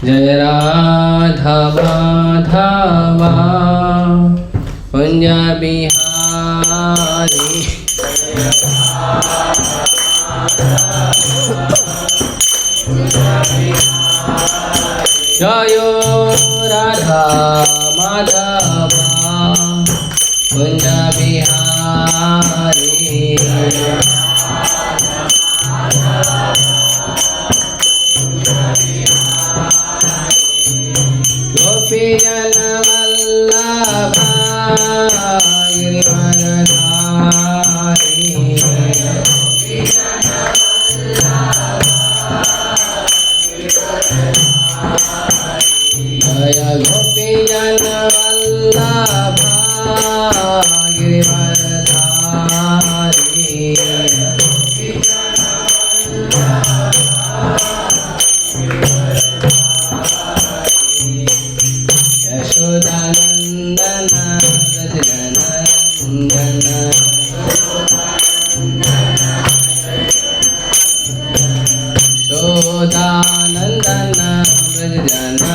जय राधा माधवा कुंज बिहारी जय राधा माधवा कुंज बिहारी गोपीजन वल्लभा गिरिवरधारी जय गोपीजन वल्लभा गिरिवरधारी यशोदानंदन व्रजनंदन यशोदानंदन व्रजनंदन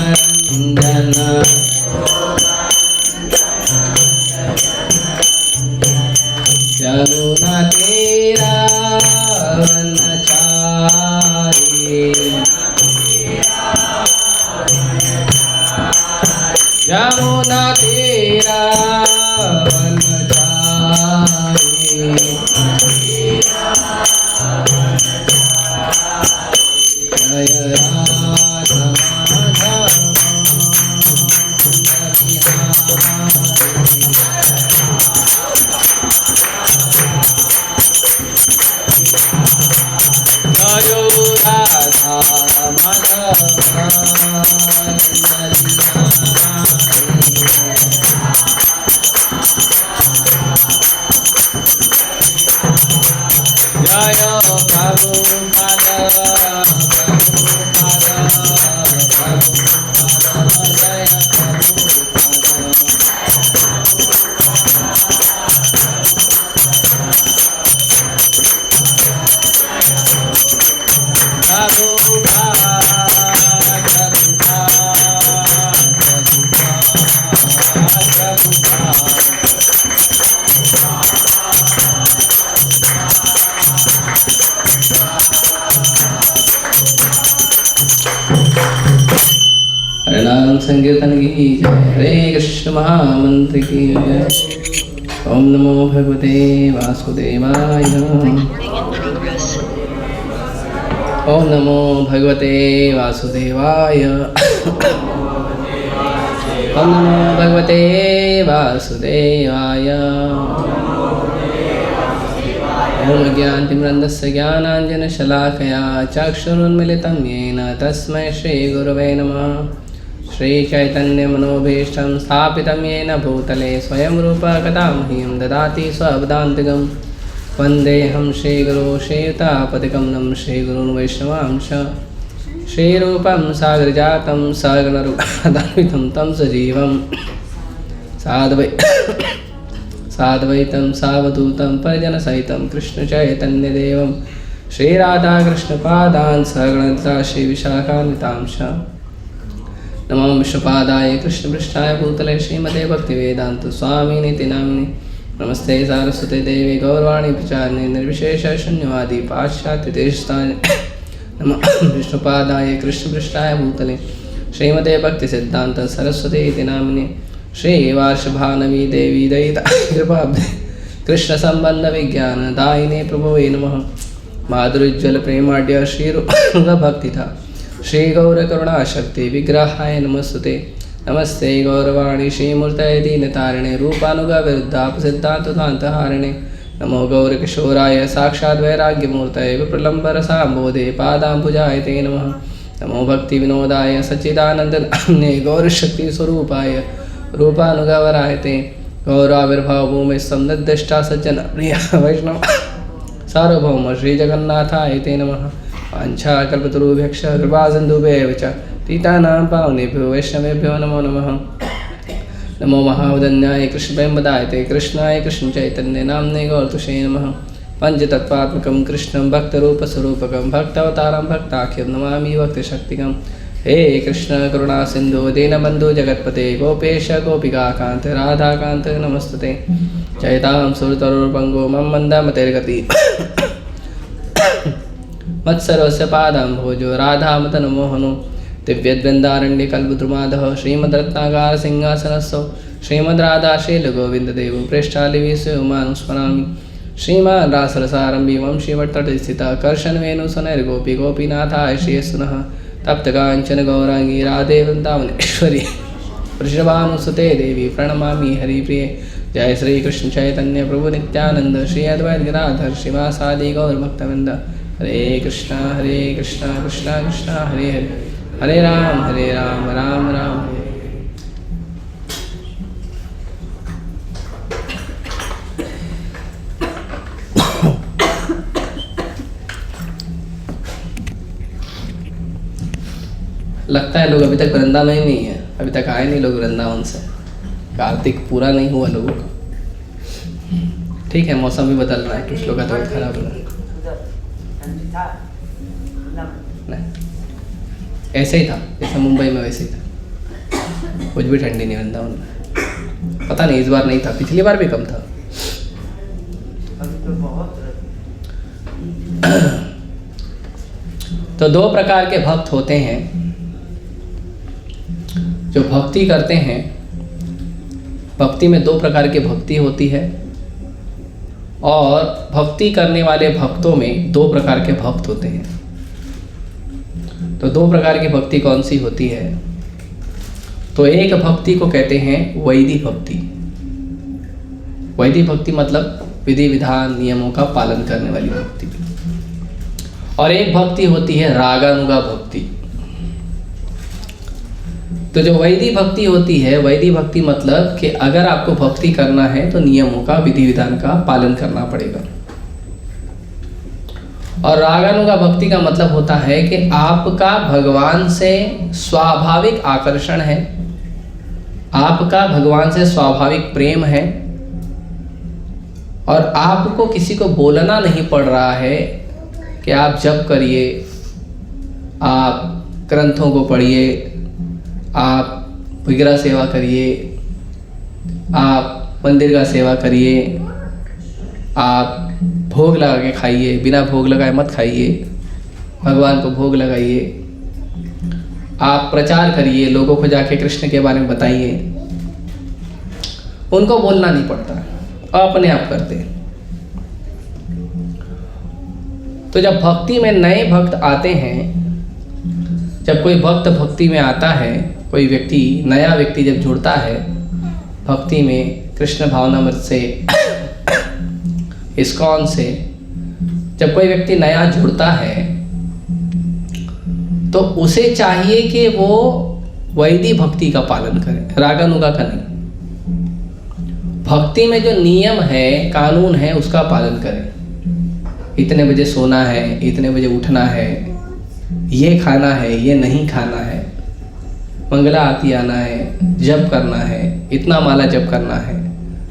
यमुना तीरा वनचारी यमुना तीरा वनचारी जय राधा माधवा जय राधा माधवा जय प्रभुपाद जय हरे नाम संकीर्तन की जय, हरे कृष्ण महामंत्र की जय। ओम नमो भगवते वासुदेवाय। ओम नमो भगवते वासुदेवाय। ओम नमो भगवते वासुदेवाय। ओम ज्ञानतिमिरन्धस्य ज्ञानाञ्जनशलाकया चक्षुरुन्मिलितं येन तस्मै श्रीगुरवे नमः। श्रीचैतन्यमनोभीष्टं स्थापितं येन भूतले स्वयं रूपः कदा मह्यं ददाति स्वपदान्तिकं। वन्देऽहं श्रीगुरो श्रीयुतापतिकं नमः श्रीगुरून् वैष्णवांश। श्रीरूपं सागरजातं सगणरूपान्वितं तं सजीवं साद्वैतं सावधूतं परिजनसहितं कृष्णचैतन्यदेवं श्रीराधाकृष्णपादान् सगणललिता श्रीविशाखान्वितांश। नमो विष्णुपादाय कृष्णपृष्ठाय भूतले श्रीमते भक्तिवेदांत स्वामिनीति नामिने। नमस्ते सारस्वते देवी गौरवाणी प्रचारिणे निर्विशेष शून्यवादी पाश्चात्यदेशतारिणे। नमो विष्णुपादाय कृष्णपृष्ठाय भूतले श्रीमते भक्तिसिद्धान्त सरस्वतीति नामिने। श्रीवार्षभानवी देवी दयिता कृपाब्धे कृष्णसम्बन्धविज्ञानदायिने प्रभवे नमः। माधुर्योज्ज्वल प्रेमाढ्य श्रीरूपभक्तिथा श्रीगौरकरुणाशक्ति विग्रहाय नमस्ते। नमस्ते गौरवाणी श्रीमूर्तये दीनतारिणे रूपानुगविरुद्धापसिद्धान्तहारिणे। नमो गौरकिशोराय साक्षात् वैराग्यमूर्तये विप्रलम्बरसाम्बोधे पादाम्बुजाय ते नमः। नमो भक्तिविनोदाय सच्चिदानन्दनाम्ने गौरशक्तिस्वरूपाय रूपानुगवराय ते। गौराविर्भावभूमि संनिर्दिष्टा सज्जन प्रिय वैष्णव सार्वभौम श्रीजगन्नाथाय ते नमः। वाञ्छाकल्पतरुभ्यश्च कृपासिन्धुभ्येव च पतितानां पावनेभ्यो वैष्णवेभ्यो नमो नमः। नमो महावदन्याय कृष्णप्रेमदाय ते कृष्णाय कृष्णचैतन्य नाम्ने गौरतुषे नमः। पञ्चतत्त्वात्मकं कृष्णं भक्तरूपस्वरूपकं भक्तावतारं भक्ताख्यं नमामि भक्तिशक्तिकं। हे कृष्ण करुणा सिन्धु दीनबन्धु जगत्पते गोपेश गोपिकाकान्त राधाकान्त नमस्तुते। जयतां सुरतरुर्पङ्गो मम मन्दमतिर्गति मत्सर्वस्य पादाम्भोजो राधामदनमोहनो। दिव्यद्वृन्दारण्यकल्पद्रुमादः श्रीमद्रत्नागार सिंहासनस्थो श्रीमद्राधाशीलगोविन्ददेवो प्रेष्ठालिविश्वमानुस्मरामि। श्रीमान् रासरसारम्भी वंशीवट्टटे स्थिता कर्षणवेणुसनैर्गोपी गोपीनाथाय श्रीयस्सुनः। तप्तकाञ्चन गौराङ्गी राधे वृन्दावनेश्वरी वृषभानुसुते देवी प्रणमामि हरिप्रिये। जय श्री कृष्ण चैतन्य प्रभु नित्यानंद श्री अद्वैत गिरिधर श्रीवासादि गौरभक्तवृंद। हरे कृष्णा कृष्णा कृष्णा हरे हरे हरे राम राम राम हरे। लगता है लोग अभी तक वृंदावन में ही नहीं है, अभी तक आए नहीं लोग वृंदावन से। कार्तिक पूरा नहीं हुआ लोगों का। ठीक है, मौसम भी बदल रहा है, कुछ लोग का तबीयत खराब हो रहा है। नहीं, ऐसे ही था जैसे मुंबई में वैसे ही था, कुछ भी ठंडी नहीं वृंदावन में। पता नहीं इस बार नहीं था, पिछली बार भी कम था। तो दो प्रकार के भक्त होते हैं जो भक्ति करते हैं। भक्ति में दो प्रकार की भक्ति होती है और भक्ति करने वाले भक्तों में दो प्रकार के भक्त होते हैं। तो दो प्रकार की भक्ति कौन सी होती है? तो एक भक्ति को कहते हैं वैदिक भक्ति। वैदिक भक्ति मतलब विधि विधान नियमों का पालन करने वाली भक्ति। और एक भक्ति होती है रागानुगा भक्ति। तो जो वैदिक भक्ति होती है, वैदिक भक्ति मतलब कि अगर आपको भक्ति करना है तो नियमों का विधि विधान का पालन करना पड़ेगा। और रागानुगा भक्ति का मतलब होता है कि आपका भगवान से स्वाभाविक आकर्षण है, आपका भगवान से स्वाभाविक प्रेम है और आपको किसी को बोलना नहीं पड़ रहा है कि आप जप करिए, आप ग्रंथों को पढ़िए, आप विग्रह सेवा करिए, आप मंदिर का सेवा करिए, आप भोग लगा के खाइए, बिना भोग लगाए मत खाइए, भगवान को भोग लगाइए, आप प्रचार करिए, लोगों को जाके कृष्ण के बारे में बताइए। उनको बोलना नहीं पड़ता, अपने आप करते हैं। तो जब भक्ति में नए भक्त आते हैं, जब कोई भक्त भक्ति में आता है, कोई व्यक्ति नया व्यक्ति जब जुड़ता है भक्ति में, कृष्ण भावनामृत से, इस्कॉन से, जब कोई व्यक्ति नया जुड़ता है तो उसे चाहिए कि वो वैदिक भक्ति का पालन करे, रागानुगा का नहीं। भक्ति में जो नियम है, कानून है, उसका पालन करें। इतने बजे सोना है, इतने बजे उठना है, ये खाना है, ये नहीं खाना है, मंगला आरती आना है, जप करना है, इतना माला जप करना है,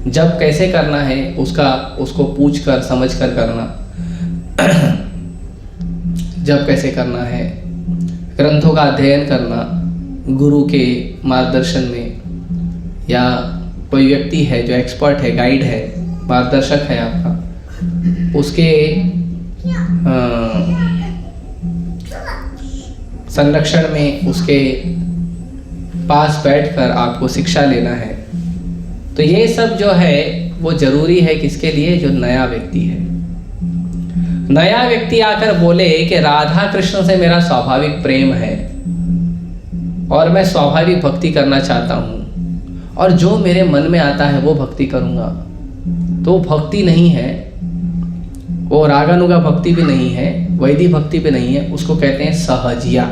जप कैसे करना है उसको पूछ कर समझ कर करना, जप कैसे करना है, ग्रंथों का अध्ययन करना, गुरु के मार्गदर्शन में, या कोई व्यक्ति है जो एक्सपर्ट है, गाइड है, मार्गदर्शक है आपका, उसके संरक्षण में, उसके पास बैठकर आपको शिक्षा लेना है। तो ये सब जो है वो जरूरी है किसके लिए? जो नया व्यक्ति है। नया व्यक्ति आकर बोले कि राधा कृष्ण से मेरा स्वाभाविक प्रेम है और मैं स्वाभाविक भक्ति करना चाहता हूँ और जो मेरे मन में आता है वो भक्ति करूँगा, तो भक्ति नहीं है, वो रागानुगा भक्ति भी नहीं है, वैदिक भक्ति भी नहीं है, उसको कहते हैं सहजिया।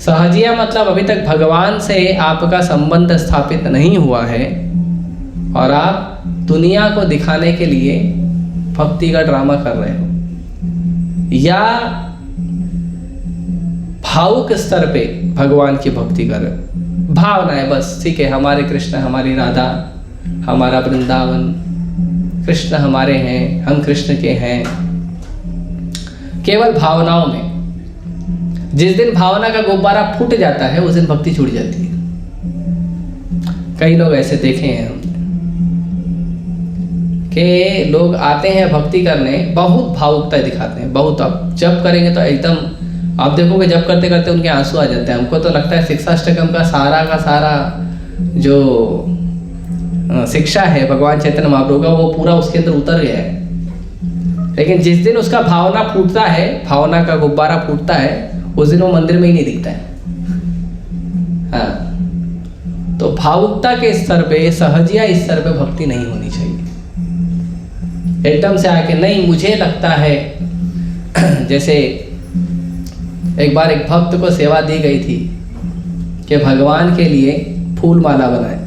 सहजिया मतलब अभी तक भगवान से आपका संबंध स्थापित नहीं हुआ है और आप दुनिया को दिखाने के लिए भक्ति का ड्रामा कर रहे हो, या भावुक स्तर पे भगवान की भक्ति कर रहे हो। भावना है बस, ठीक है, हमारे कृष्ण, हमारी राधा, हमारा वृंदावन, कृष्ण हमारे हैं, हम कृष्ण के हैं, केवल भावनाओं में। जिस दिन भावना का गुब्बारा फूट जाता है उस दिन भक्ति छूट जाती है। कई लोग ऐसे देखे हैं हमने कि लोग आते हैं भक्ति करने, बहुत भावुकता दिखाते हैं, बहुत। अब जब करेंगे तो एकदम आप देखोगे जब करते करते उनके आंसू आ जाते हैं। हमको तो लगता है शिक्षाष्टकम का सारा जो शिक्षा है भगवान चैतन्य महाप्रभु का, वो पूरा उसके अंदर उतर गया है। लेकिन जिस दिन उसका भावना फूटता है, भावना का गुब्बारा फूटता है, उस दिन वो मंदिर में ही नहीं दिखता है। हाँ, तो भावुकता के स्तर पे, सहजिया स्तर पे भक्ति नहीं होनी चाहिए। एकदम से आके नहीं, मुझे लगता है जैसे एक बार एक भक्त को सेवा दी गई थी कि भगवान के लिए फूल माला बनाए।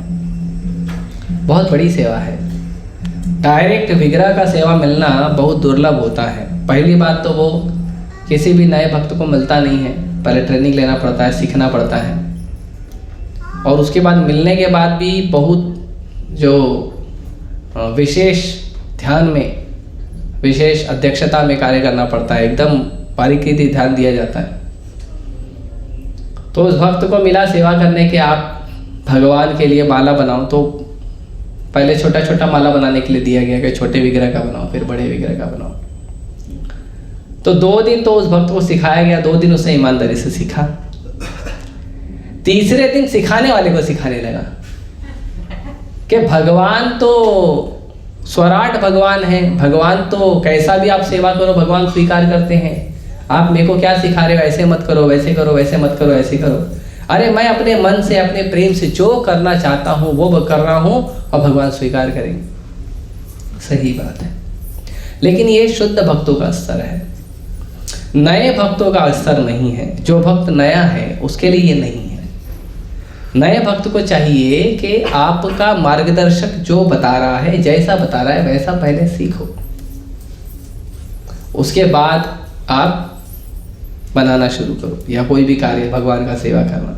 बहुत बड़ी सेवा है, डायरेक्ट विग्रह का सेवा मिलना बहुत दुर्लभ होता है। पहली बात तो वो किसी भी नए भक्त को मिलता नहीं है, पहले ट्रेनिंग लेना पड़ता है, सीखना पड़ता है, और उसके बाद मिलने के बाद भी बहुत जो विशेष ध्यान में, विशेष अध्यक्षता में कार्य करना पड़ता है, एकदम बारीकी ध्यान दिया जाता है। तो उस भक्त को मिला सेवा करने के, आप भगवान के लिए माला बनाओ, तो पहले छोटा छोटा माला बनाने के लिए दिया गया कि छोटे विग्रह का बनाओ, फिर बड़े विग्रह का बनाओ। तो 2 दिन तो उस भक्त को सिखाया गया, 2 दिन उसने ईमानदारी से सीखा। तीसरे दिन सिखाने वाले को सिखाने लगा कि भगवान तो स्वराट भगवान है, भगवान तो कैसा भी आप सेवा करो भगवान स्वीकार करते हैं। आप मेरे को क्या सिखा रहे हो, ऐसे मत करो, वैसे करो, वैसे मत करो, ऐसे करो। अरे मैं अपने मन से, अपने प्रेम से जो करना चाहता हूँ वो कर रहा हूँ और भगवान स्वीकार करेंगे। सही बात है, लेकिन ये शुद्ध भक्तों का स्तर है, नए भक्तों का स्तर नहीं है। जो भक्त नया है उसके लिए ये नहीं है। नए भक्त को चाहिए कि आपका मार्गदर्शक जो बता रहा है, जैसा बता रहा है वैसा पहले सीखो, उसके बाद आप बनाना शुरू करो, या कोई भी कार्य भगवान का सेवा करना,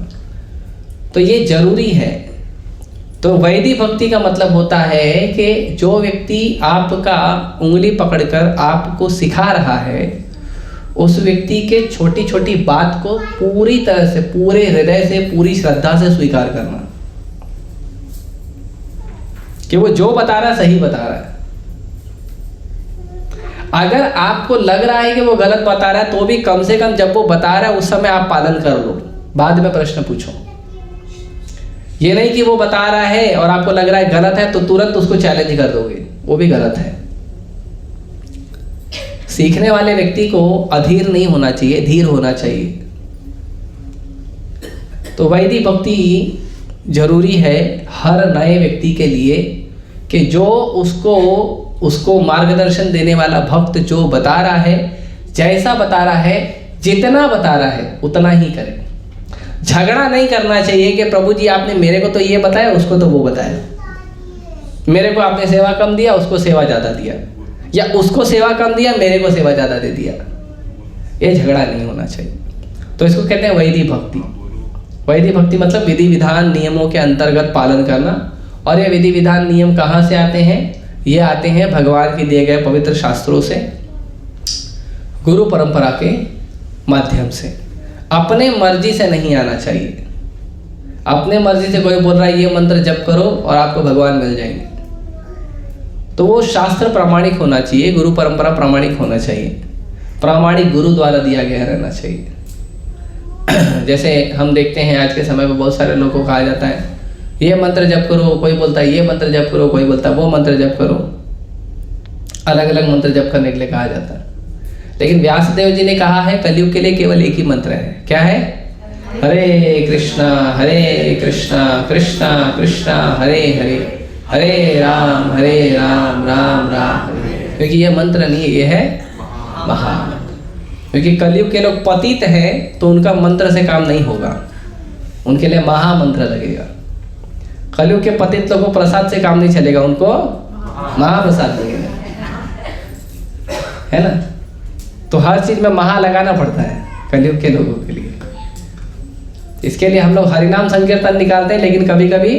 तो ये जरूरी है। तो वैदिक भक्ति का मतलब होता है कि जो व्यक्ति आपका उंगली पकड़कर आपको सिखा रहा है, उस व्यक्ति के छोटी छोटी बात को पूरी तरह से, पूरे हृदय से, पूरी श्रद्धा से स्वीकार करना कि वो जो बता रहा है सही बता रहा है। अगर आपको लग रहा है कि वो गलत बता रहा है, तो भी कम से कम जब वो बता रहा है उस समय आप पालन कर लो, बाद में प्रश्न पूछो। ये नहीं कि वो बता रहा है और आपको लग रहा है गलत है तो तुरंत उसको चैलेंज कर दोगे, वो भी गलत है। सीखने वाले व्यक्ति को अधीर नहीं होना चाहिए, धीर होना चाहिए। तो वैदिक भक्ति जरूरी है हर नए व्यक्ति के लिए कि जो उसको उसको मार्गदर्शन देने वाला भक्त जो बता रहा है, जैसा बता रहा है, जितना बता रहा है उतना ही करे। झगड़ा नहीं करना चाहिए कि प्रभु जी आपने मेरे को तो ये बताया, उसको तो वो बताया, मेरे को आपने सेवा कम दिया, उसको सेवा ज़्यादा दिया, या उसको सेवा कम दिया, मेरे को सेवा ज़्यादा दे दिया। ये झगड़ा नहीं होना चाहिए। तो इसको कहते हैं वैदिक भक्ति। वैदिक भक्ति मतलब विधि विधान नियमों के अंतर्गत पालन करना। और ये विधि विधान नियम कहाँ से आते हैं? ये आते हैं भगवान के दिए गए पवित्र शास्त्रों से, गुरु परंपरा के माध्यम से। अपने मर्जी से नहीं आना चाहिए। अपने मर्जी से कोई बोल रहा है ये मंत्र जप करो और आपको भगवान मिल जाएंगे, तो वो शास्त्र प्रामाणिक होना चाहिए, गुरु परंपरा प्रामाणिक होना चाहिए, प्रामाणिक गुरु द्वारा दिया गया रहना चाहिए। जैसे हम देखते हैं आज के समय में बहुत सारे लोगों को कहा जाता है ये मंत्र जप करो, कोई बोलता है ये मंत्र जप करो, कोई बोलता है वो मंत्र जप करो, अलग अलग मंत्र जप करने के लिए कहा जाता है। लेकिन व्यासदेव जी ने कहा है कलयुग के लिए केवल एक ही मंत्र है। क्या है? हरे कृष्णा कृष्णा कृष्णा हरे हरे, हरे राम राम राम हरे। क्योंकि ये मंत्र नहीं है, ये है महामंत्र। क्योंकि कलयुग के लोग पतित हैं तो उनका मंत्र से काम नहीं होगा, उनके लिए महामंत्र लगेगा। कलयुग के पतित लोगों को प्रसाद से काम नहीं चलेगा, उनको महाप्रसाद लगेगा, है ना। तो हर चीज में महा लगाना पड़ता है कलयुग के लोगों के लिए। इसके लिए हम लोग हरिनाम संकीर्तन निकालते हैं, लेकिन कभी कभी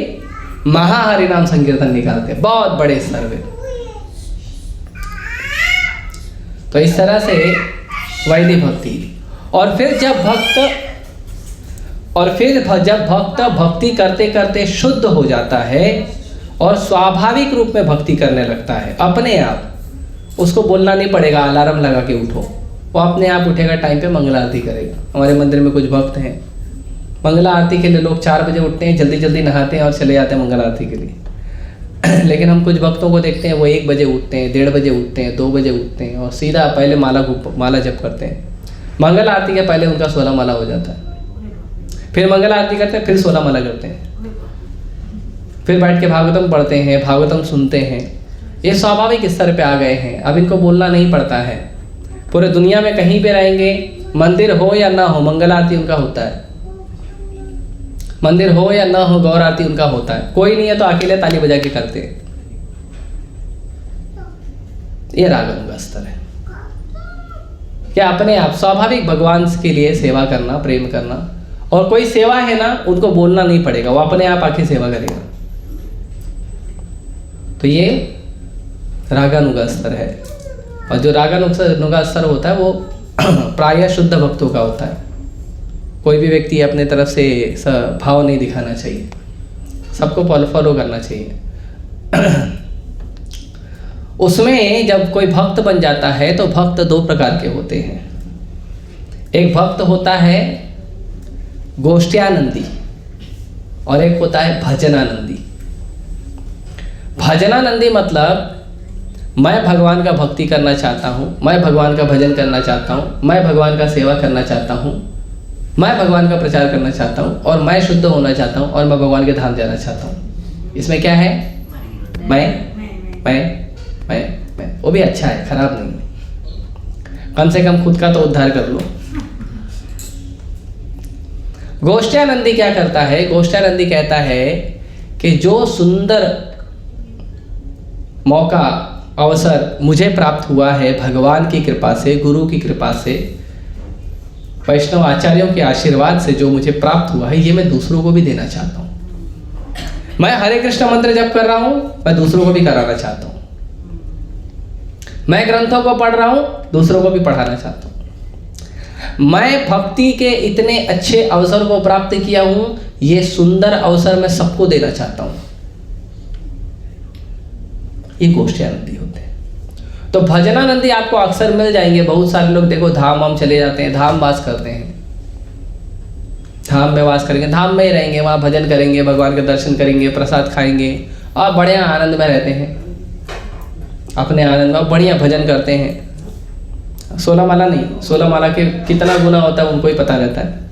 महा हरिनाम संकीर्तन निकालते हैं बहुत बड़े स्तर पे। तो इस तरह से वैदिक भक्ति। और फिर जब भक्त भक्ति करते करते शुद्ध हो जाता है और स्वाभाविक रूप में भक्ति करने लगता है अपने आप, उसको बोलना नहीं पड़ेगा अलार्म लगा के उठो, वो अपने आप उठेगा, टाइम पे मंगला आरती करेगा। हमारे मंदिर में कुछ भक्त हैं, मंगला आरती के लिए लोग 4 बजे उठते हैं, जल्दी जल्दी नहाते हैं और चले जाते हैं मंगला आरती के लिए। लेकिन हम कुछ भक्तों को देखते हैं वो 1 बजे उठते हैं, 1:30 बजे उठते हैं, 2 बजे उठते हैं और सीधा पहले माला जप करते हैं। मंगल आरती के पहले उनका 16 माला हो जाता है, फिर मंगल आरती करते हैं, फिर 16 माला करते हैं, फिर बैठ के भागवतम पढ़ते हैं, भागवतम सुनते हैं। ये स्वाभाविक स्तर पे आ गए हैं, अब इनको बोलना नहीं पड़ता है। पूरे दुनिया में कहीं पे रहेंगे, मंदिर हो या ना हो, मंगल आरती उनका होता है, मंदिर हो या ना हो, गौर आरती उनका होता है। कोई नहीं है तो अकेले ताली बजा के करते हैं। ये रागम का स्तर है। क्या अपने आप स्वाभाविक भगवान के लिए सेवा करना, प्रेम करना। और कोई सेवा है ना, उनको बोलना नहीं पड़ेगा, वो अपने आप आके सेवा करेगा। तो ये रागानुगा स्तर है। और जो रागानुगा स्तर होता है वो प्रायः शुद्ध भक्तों का होता है। कोई भी व्यक्ति अपने तरफ से भाव नहीं दिखाना चाहिए, सबको फॉलो करना चाहिए। उसमें जब कोई भक्त बन जाता है तो भक्त 2 प्रकार के होते हैं। एक भक्त होता है गोष्ठ्यानंदी और एक होता है भजनानंदी। भजनानंदी मतलब मैं भगवान का भक्ति करना चाहता हूँ, मैं भगवान का भजन करना चाहता हूँ, मैं भगवान का सेवा करना चाहता हूँ, मैं भगवान का प्रचार करना चाहता हूँ और मैं शुद्ध होना चाहता हूँ और मैं भगवान के धाम जाना चाहता हूँ। इसमें क्या है? मैं वो भी अच्छा है, खराब नहीं है, कम से कम खुद का तो उद्धार कर लो। गोष्ठ्यानंदी क्या करता है? गोष्ठ्यानंदी कहता है कि जो सुंदर मौका, अवसर मुझे प्राप्त हुआ है भगवान की कृपा से, गुरु की कृपा से, वैष्णव आचार्यों के आशीर्वाद से जो मुझे प्राप्त हुआ है, ये मैं दूसरों को भी देना चाहता हूँ। मैं हरे कृष्ण मंत्र जप कर रहा हूँ, मैं दूसरों को भी कराना चाहता हूँ। मैं ग्रंथों को पढ़ रहा हूँ, दूसरों को भी पढ़ाना चाहता हूँ। मैं भक्ति के इतने अच्छे अवसर को प्राप्त किया हूँ, ये सुंदर अवसर मैं सबको देना चाहता हूँ। ये गोष्ठ्यानंदी होते हैं। तो भजनानंदी आपको अक्सर मिल जाएंगे। बहुत सारे लोग देखो धाम वाम चले जाते हैं, धाम वास करते हैं, धाम में वास करेंगे, धाम में ही रहेंगे, वहाँ भजन करेंगे, भगवान के दर्शन करेंगे, प्रसाद खाएंगे और बढ़िया आनंद में रहते हैं, अपने आनंद में बढ़िया भजन करते हैं। 16 माला नहीं, 16 माला के कितना गुना होता है उनको ही पता रहता है।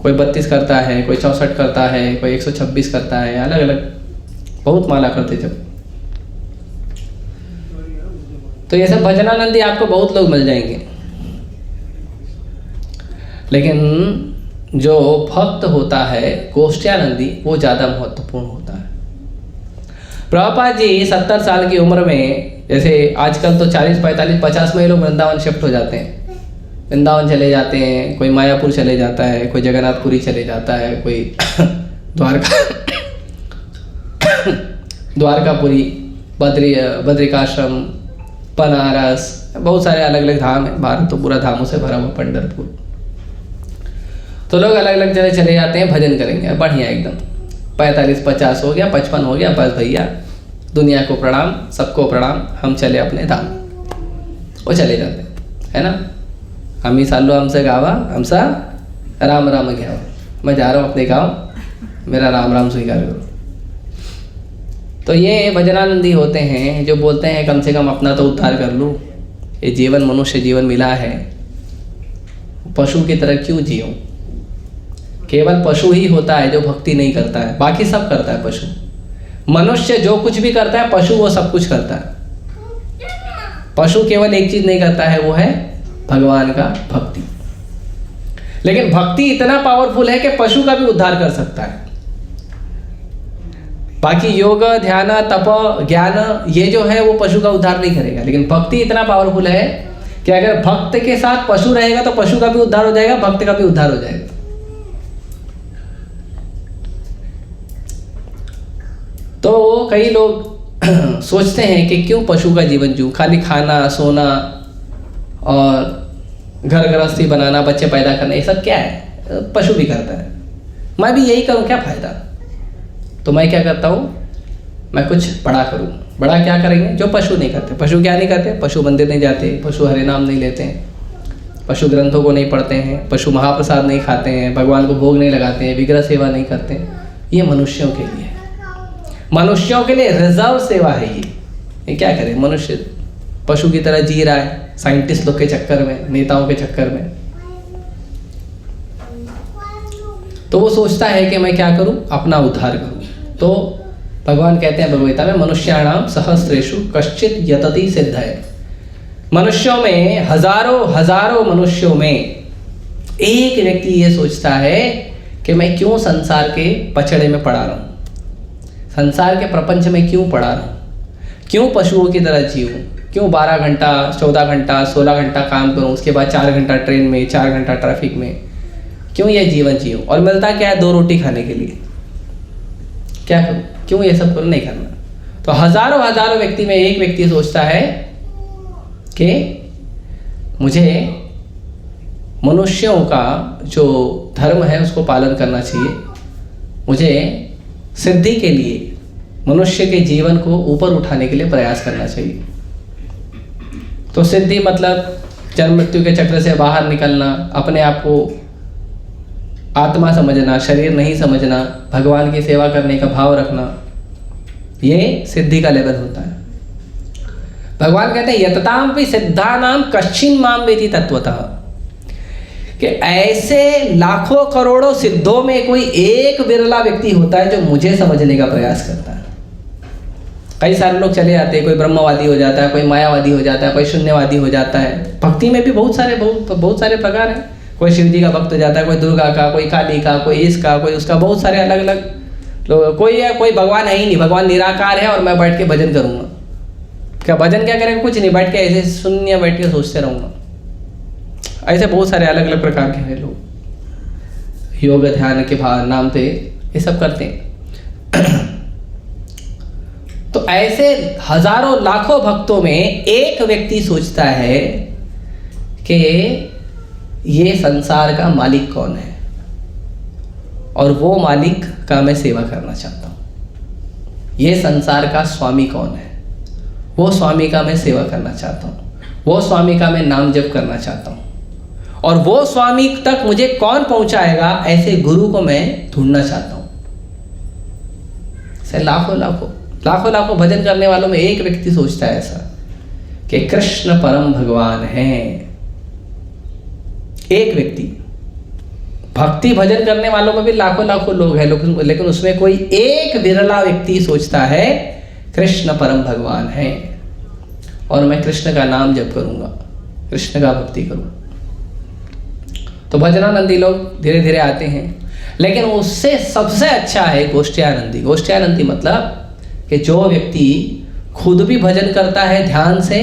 कोई 32 करता है, कोई 64 करता है, कोई 126 करता है, अलग अलग बहुत माला करते जब। तो ये सब भजनानंदी आपको बहुत लोग मिल जाएंगे, लेकिन जो भक्त होता है गोष्ठ्यानंदी वो ज़्यादा महत्वपूर्ण होता है। प्रभुपाद जी 70 साल की उम्र में, जैसे आजकल तो 40, 45, 50 में लोग वृंदावन शिफ्ट हो जाते हैं, वृंदावन चले जाते हैं, कोई मायापुर चले जाता है, कोई जगन्नाथपुरी चले जाता है, कोई द्वारकापुरी, बद्रिकाश्रम, बनारस, बहुत सारे अलग अलग धाम है। भारत तो पूरा धामों से भरा हुआ, पंढरपुर। तो लोग अलग अलग जगह चले जाते हैं भजन करेंगे, बढ़िया एकदम। 45, 50 हो गया, 55 हो गया, बस भैया दुनिया को प्रणाम, सबको प्रणाम, हम चले अपने धाम। वो चले जाते हैं, है ना। हम ही सालो हमसे गावा, हमसा राम राम घ्यावा, मैं जा रहा हूँ अपने गाँव, मेरा राम राम स्वीकार करो। तो ये भजनानंदी होते हैं जो बोलते हैं कम से कम अपना तो उद्धार कर लूँ, ये जीवन मनुष्य जीवन मिला है, पशु की तरह क्यों जियो। केवल पशु ही होता है जो भक्ति नहीं करता है, बाकी सब करता है पशु। मनुष्य जो कुछ भी करता है, पशु वो सब कुछ करता है। पशु केवल एक चीज नहीं करता है, वो है भगवान का भक्ति। लेकिन भक्ति इतना पावरफुल है कि पशु का भी उद्धार कर सकता है। बाकी योग, ध्यान, तप, ज्ञान ये जो है वो पशु का उद्धार नहीं करेगा, लेकिन भक्ति इतना पावरफुल है कि अगर भक्त के साथ पशु रहेगा तो पशु का भी उद्धार हो जाएगा, भक्त का भी उद्धार हो जाएगा। तो कई लोग सोचते हैं कि क्यों पशु का जीवन जीऊं, खाली खाना, सोना और घर गृहस्थी बनाना, बच्चे पैदा करना, ये सब क्या है, पशु भी करता है, मैं भी यही करूं, क्या फायदा। तो मैं क्या करता हूँ, मैं कुछ बड़ा करूँ। बड़ा क्या करेंगे, जो पशु नहीं करते। पशु क्या नहीं करते, पशु मंदिर नहीं जाते, पशु हरे नाम नहीं लेते हैं, पशु ग्रंथों को नहीं पढ़ते हैं, पशु महाप्रसाद नहीं खाते हैं, भगवान को भोग नहीं लगाते हैं, विग्रह सेवा नहीं करते हैं। ये मनुष्यों के लिए है, मनुष्यों के लिए रिजर्व सेवा है ये क्या करें। मनुष्य पशु की तरह जी रहा है, साइंटिस्ट लोग के चक्कर में, नेताओं के चक्कर में। तो वो सोचता है कि मैं क्या करूं, अपना उद्धार करूं। तो भगवान कहते हैं भगवद्गीता में, मनुष्याणाम सहस्रेषु कश्चित यतति सिद्धये। मनुष्यों में हजारों मनुष्यों में एक व्यक्ति ये सोचता है कि मैं क्यों संसार के पचड़े में पड़ा रहा हूं, संसार के प्रपंच में क्यों पड़ा रहा हूं, क्यों पशुओं की तरह जीऊं, क्यों 12 घंटा, 14 घंटा, 16 घंटा काम करूं, उसके बाद 4 घंटा ट्रेन में, 4 घंटा ट्रैफिक में, क्यों ये जीवन जीऊं। और मिलता क्या है, 2 रोटी खाने के लिए। क्या करूं, क्यों ये सब करूं, नहीं करना। तो हजारों व्यक्ति में एक व्यक्ति सोचता है कि मुझे मनुष्यों का जो धर्म है उसको पालन करना चाहिए, मुझे सिद्धि के लिए मनुष्य के जीवन को ऊपर उठाने के लिए प्रयास करना चाहिए। तो सिद्धि मतलब जन्म मृत्यु के चक्र से बाहर निकलना, अपने आप को आत्मा समझना, शरीर नहीं समझना, भगवान की सेवा करने का भाव रखना, ये सिद्धि का लेवल होता है। भगवान कहते हैं यतताम भी सिद्धानाम कश्चिन माम वेति तत्वतः, कि ऐसे लाखों करोड़ों सिद्धों में कोई एक विरला व्यक्ति होता है जो मुझे समझने का प्रयास करता है। कई सारे लोग चले जाते हैं, कोई ब्रह्मवादी हो जाता है, कोई मायावादी हो जाता है, कोई शून्यवादी हो जाता है। भक्ति में भी बहुत सारे प्रकार हैं। कोई शिव जी का भक्त हो जाता है, कोई दुर्गा का, कोई काली का, कोई इसका, कोई उसका, बहुत सारे अलग अलग लोग। कोई भगवान है ही नहीं, भगवान निराकार है और मैं बैठ के भजन करूँगा। क्या भजन क्या करेंगे, कुछ नहीं, बैठ के ऐसे शून्य बैठ के सोचते रहूँगा। ऐसे बहुत सारे अलग अलग प्रकार के हैं लोग, योग ध्यान के नाम पे ये सब करते हैं। तो ऐसे हजारों लाखों भक्तों में एक व्यक्ति सोचता है कि ये संसार का मालिक कौन है और वो मालिक का मैं सेवा करना चाहता हूँ। ये संसार का स्वामी कौन है, वो स्वामी का मैं सेवा करना चाहता हूँ, वो स्वामी का मैं नाम जप करना चाहता हूँ, और वो स्वामी तक मुझे कौन पहुंचाएगा, ऐसे गुरु को मैं ढूंढना चाहता हूँ। ऐसे लाखों भजन करने वालों में एक व्यक्ति सोचता है ऐसा कि कृष्ण परम भगवान हैं। एक व्यक्ति, भक्ति भजन करने वालों में भी लाखों लोग हैं, लेकिन उसमें कोई एक विरला व्यक्ति सोचता है कृष्ण परम भगवान है। और मैं कृष्ण का नाम जप करूँगा, कृष्ण का भक्ति करूँगा। तो भजनानंदी लोग धीरे धीरे आते हैं, लेकिन उससे सबसे अच्छा है गोष्ठ्यानंदी। गोष्ठ्यानंदी मतलब कि जो व्यक्ति खुद भी भजन करता है ध्यान से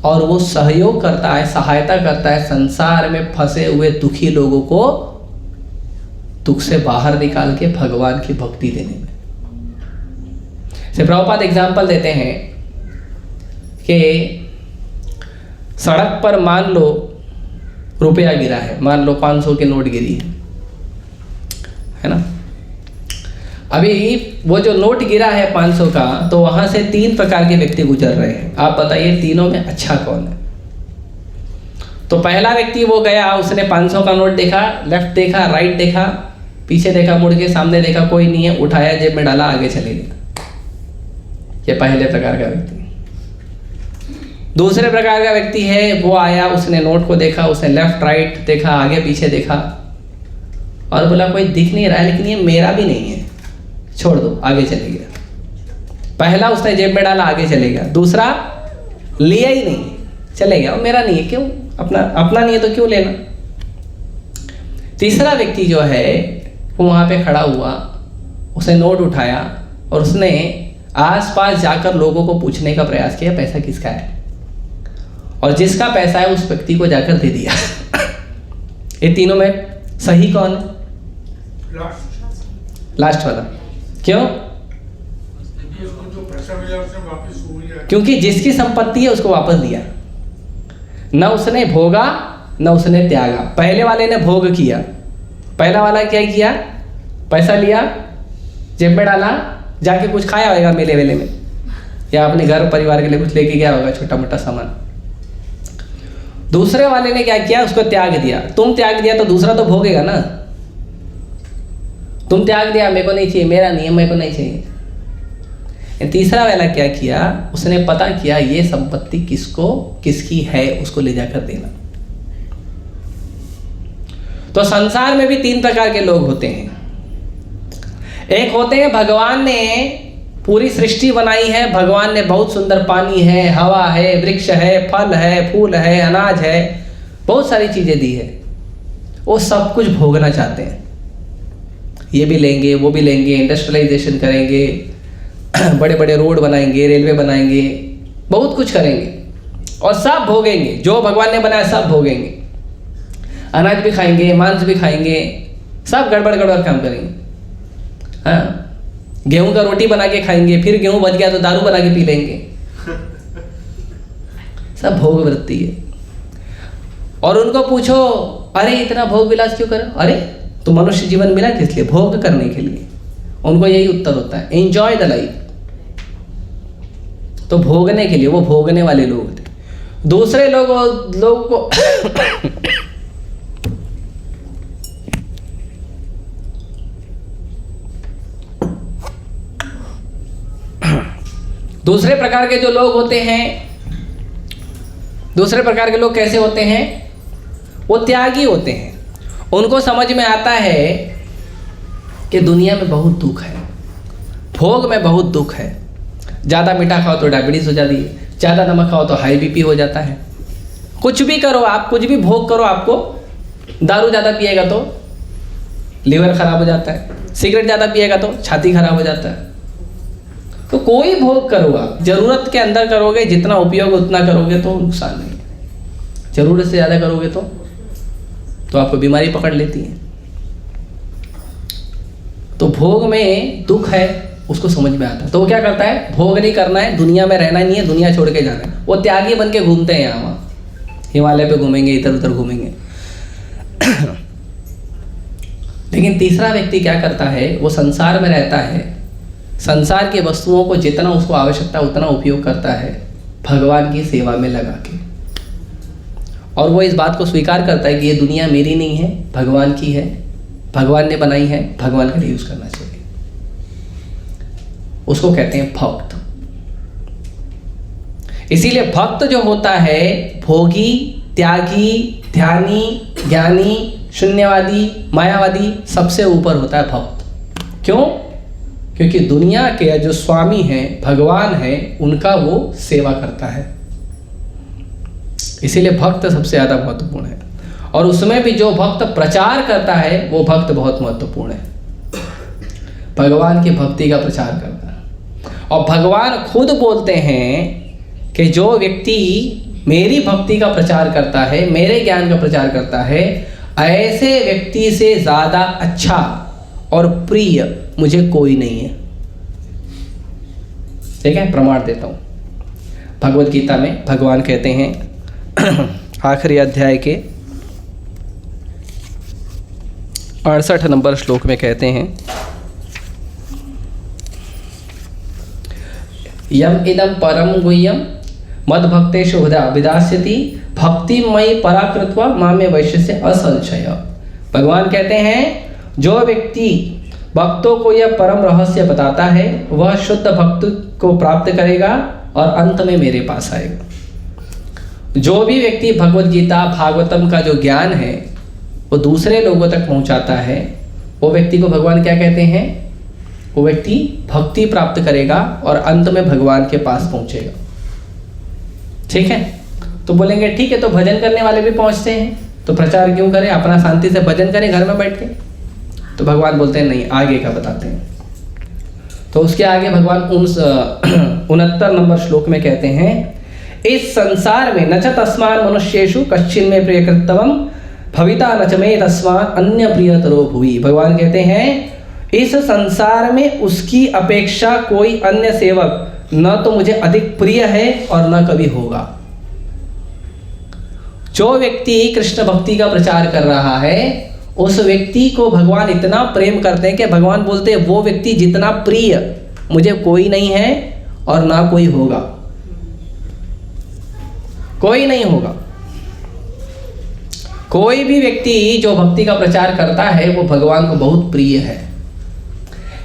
और वो सहयोग करता है, सहायता करता है संसार में फंसे हुए दुखी लोगों को दुख से बाहर निकाल के भगवान की भक्ति देने में। से प्रभुपाद एग्जाम्पल देते हैं कि सड़क पर मान लो रुपया गिरा है, मान लो 500 के नोट गिरी है ना। अभी वो जो नोट गिरा है 500 का, तो वहां से 3 प्रकार के व्यक्ति गुजर रहे हैं। आप बताइए तीनों में अच्छा कौन है? तो पहला व्यक्ति वो गया, उसने 500 का नोट देखा, लेफ्ट देखा, राइट देखा, पीछे देखा, मुड़ के सामने देखा, कोई नहीं है, उठाया, जेब में डाला, आगे चले गया। ये पहले प्रकार का व्यक्ति। दूसरे प्रकार का व्यक्ति है, वो आया, उसने नोट को देखा, उसने लेफ्ट राइट देखा, आगे पीछे देखा और बोला कोई दिख नहीं रहा है, लेकिन ये मेरा भी नहीं है, छोड़ दो, आगे चले गया। पहला उसने जेब में डाला, आगे चले गया। दूसरा लिया ही नहीं, चले गया, वो मेरा नहीं है, क्यों, अपना नहीं है तो क्यों लेना। तीसरा व्यक्ति जो है वो वहाँ पे खड़ा हुआ, उसने नोट उठाया और उसने आसपास जाकर लोगों को पूछने का प्रयास किया पैसा किसका है, और जिसका पैसा है उस व्यक्ति को जाकर दे दिया। ये तीनों में सही कौन है? लास्ट वाला। क्यों? क्योंकि जिसकी संपत्ति है उसको वापस दिया, न उसने भोगा न उसने त्यागा। पहले वाले ने भोग किया, पहला वाला क्या किया, पैसा लिया, जेब में डाला, जाके कुछ खाया होगा मेले वेले में, या अपने घर परिवार के लिए कुछ लेके गया होगा छोटा मोटा सामान। दूसरे वाले ने क्या किया, उसको त्याग दिया। तुम त्याग दिया तो दूसरा तो भोगेगा ना। तुम त्याग दिया, मेरे को नहीं चाहिए, मेरा नहीं है, मेरे को नहीं चाहिए। तीसरा वाला क्या किया, उसने पता किया ये संपत्ति किसकी है, उसको ले जाकर देना। तो संसार में भी 3 प्रकार के लोग होते हैं। एक होते हैं भगवान ने पूरी सृष्टि बनाई है, भगवान ने बहुत सुंदर पानी है, हवा है, वृक्ष है, फल है, फूल है, अनाज है, बहुत सारी चीजें दी है, वो सब कुछ भोगना चाहते हैं। ये भी लेंगे, वो भी लेंगे, इंडस्ट्रियलाइजेशन करेंगे, बड़े बड़े रोड बनाएंगे, रेलवे बनाएंगे, बहुत कुछ करेंगे और सब भोगेंगे। जो भगवान ने बनाया सब भोगेंगे, अनाज भी खाएंगे, मांस भी खाएंगे, सब गड़बड़ गड़बड़ काम करेंगे। हाँ, गेहूं का रोटी बना के खाएंगे, फिर गेहूं बच गया तो दारू बना के पी लेंगे। सब भोग वृत्ति है। और उनको पूछो अरे इतना भोग विलास क्यों करो, अरे तो मनुष्य जीवन मिला किस लिए, भोग करने के लिए। उनको यही उत्तर होता है, एंजॉय द लाइफ। तो भोगने के लिए, वो भोगने वाले लोग होते। दूसरे लोगों को दूसरे प्रकार के जो लोग होते हैं, दूसरे प्रकार के लोग कैसे होते हैं, वो त्यागी होते हैं। उनको समझ में आता है कि दुनिया में बहुत दुख है, भोग में बहुत दुख है। ज़्यादा मीठा खाओ तो डायबिटीज हो जाती है, ज़्यादा नमक खाओ तो हाई बीपी हो जाता है। कुछ भी करो आप, कुछ भी भोग करो, आपको दारू ज़्यादा पिएगा तो लीवर खराब हो जाता है, सिगरेट ज़्यादा पिएगा तो छाती खराब हो जाता है। तो कोई भोग करो आप, जरूरत के अंदर करोगे, जितना उपयोग उतना करोगे तो नुकसान नहीं है। जरूरत से ज़्यादा करोगे तो आपको बीमारी पकड़ लेती है। तो भोग में दुख है, उसको समझ में आता है, तो वो क्या करता है, भोग नहीं करना है, दुनिया में रहना नहीं है, दुनिया छोड़ के जाना है। वो त्यागी बन के घूमते हैं, यहाँ वहाँ हिमालय पे घूमेंगे, इधर उधर घूमेंगे। लेकिन तीसरा व्यक्ति क्या करता है, वो संसार में रहता है, संसार की वस्तुओं को जितना उसको आवश्यकता उतना उपयोग करता है, भगवान की सेवा में लगा के। और वो इस बात को स्वीकार करता है कि ये दुनिया मेरी नहीं है, भगवान की है, भगवान ने बनाई है, भगवान के लिए यूज करना चाहिए। उसको कहते हैं भक्त। इसीलिए भक्त जो होता है, भोगी, त्यागी, ध्यानी, ज्ञानी, शून्यवादी, मायावादी, सबसे ऊपर होता है भक्त। क्यों? क्योंकि दुनिया के जो स्वामी हैं, भगवान हैं, उनका वो सेवा करता है। इसीलिए भक्त सबसे ज़्यादा महत्वपूर्ण है, और उसमें भी जो भक्त प्रचार करता है वो भक्त बहुत महत्वपूर्ण है। भगवान की भक्ति का प्रचार करता है, और भगवान खुद बोलते हैं कि जो व्यक्ति मेरी भक्ति का प्रचार करता है, मेरे ज्ञान का प्रचार करता है, ऐसे व्यक्ति से ज़्यादा अच्छा और प्रिय मुझे कोई नहीं है। ठीक है, प्रमाण देता हूँ। भगवत गीता में भगवान कहते हैं आखिरी अध्याय के 68 नंबर श्लोक में कहते हैं, यम इदम परम गुह्यम मद भक्तेषु विदास्यति भक्तिमयी पराकृत्वा मामे वैश्यस्य असंशय। भगवान कहते हैं जो व्यक्ति भक्तों को यह परम रहस्य बताता है वह शुद्ध भक्त को प्राप्त करेगा और अंत में मेरे पास आएगा। जो भी व्यक्ति भगवत गीता भागवतम का जो ज्ञान है वो दूसरे लोगों तक पहुंचाता है, वो व्यक्ति को भगवान क्या कहते हैं? वो व्यक्ति भक्ति प्राप्त करेगा और अंत में भगवान के पास पहुंचेगा। ठीक है, तो बोलेंगे ठीक है, तो भजन करने वाले भी पहुंचते हैं, तो प्रचार क्यों करें, अपना शांति से भजन करें घर में बैठ के। तो भगवान बोलते हैं नहीं, आगे का बताते हैं। तो उसके आगे भगवान 69 नंबर श्लोक में कहते हैं, इस संसार में न च तस्मान् मनुष्येषु कश्चिन् मे प्रियकृत्तमं भविता न च मे तस्मात् अन्य प्रियतरो भुवि। भगवान कहते हैं इस संसार में उसकी अपेक्षा कोई अन्य सेवक न तो मुझे अधिक प्रिय है और न कभी होगा। जो व्यक्ति कृष्ण भक्ति का प्रचार कर रहा है उस व्यक्ति को भगवान इतना प्रेम करते हैं कि भगवान बोलते हैं वो व्यक्ति जितना प्रिय मुझे कोई नहीं है और ना कोई होगा, कोई नहीं होगा। कोई भी व्यक्ति जो भक्ति का प्रचार करता है वो भगवान को बहुत प्रिय है।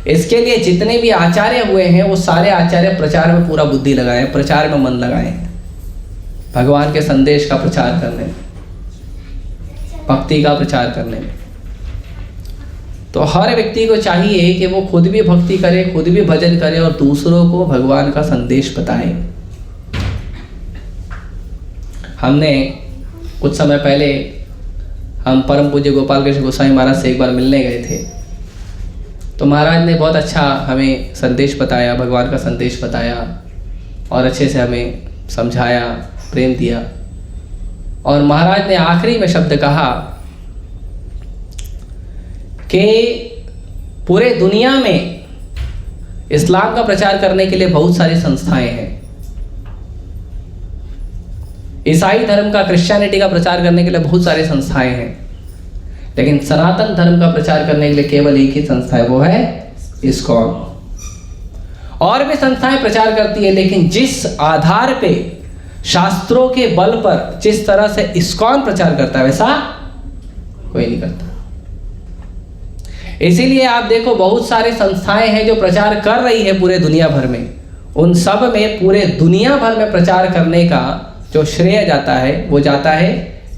इसके लिए जितने भी आचार्य हुए हैं वो सारे आचार्य प्रचार में पूरा बुद्धि लगाए, प्रचार में मन लगाए, भगवान के संदेश का प्रचार करने में, भक्ति का प्रचार करने में। तो हर व्यक्ति को चाहिए कि वो खुद भी भक्ति करे, खुद भी भजन करे और दूसरों को भगवान का संदेश बताए। हमने कुछ समय पहले हम परम पूज्य गोपाल कृष्ण गोसाई महाराज से एक बार मिलने गए थे, तो महाराज ने बहुत अच्छा हमें संदेश बताया, भगवान का संदेश बताया और अच्छे से हमें समझाया, प्रेम दिया। और महाराज ने आखिरी में शब्द कहा कि पूरे दुनिया में इस्लाम का प्रचार करने के लिए बहुत सारी संस्थाएं हैं, ईसाई धर्म का, क्रिश्चियनिटी का प्रचार करने के लिए बहुत सारी संस्थाएं हैं, लेकिन सनातन धर्म का प्रचार करने के लिए केवल एक ही संस्था है, वो है इस्कॉन। और भी संस्थाएं प्रचार करती है, लेकिन जिस आधार पे शास्त्रों के बल पर जिस तरह से इस्कॉन प्रचार करता है वैसा कोई नहीं करता। इसीलिए आप देखो बहुत सारी संस्थाएं हैं जो प्रचार कर रही है पूरे दुनिया भर में, उन सब में पूरे दुनिया भर में प्रचार करने का जो श्रेय जाता है वो जाता है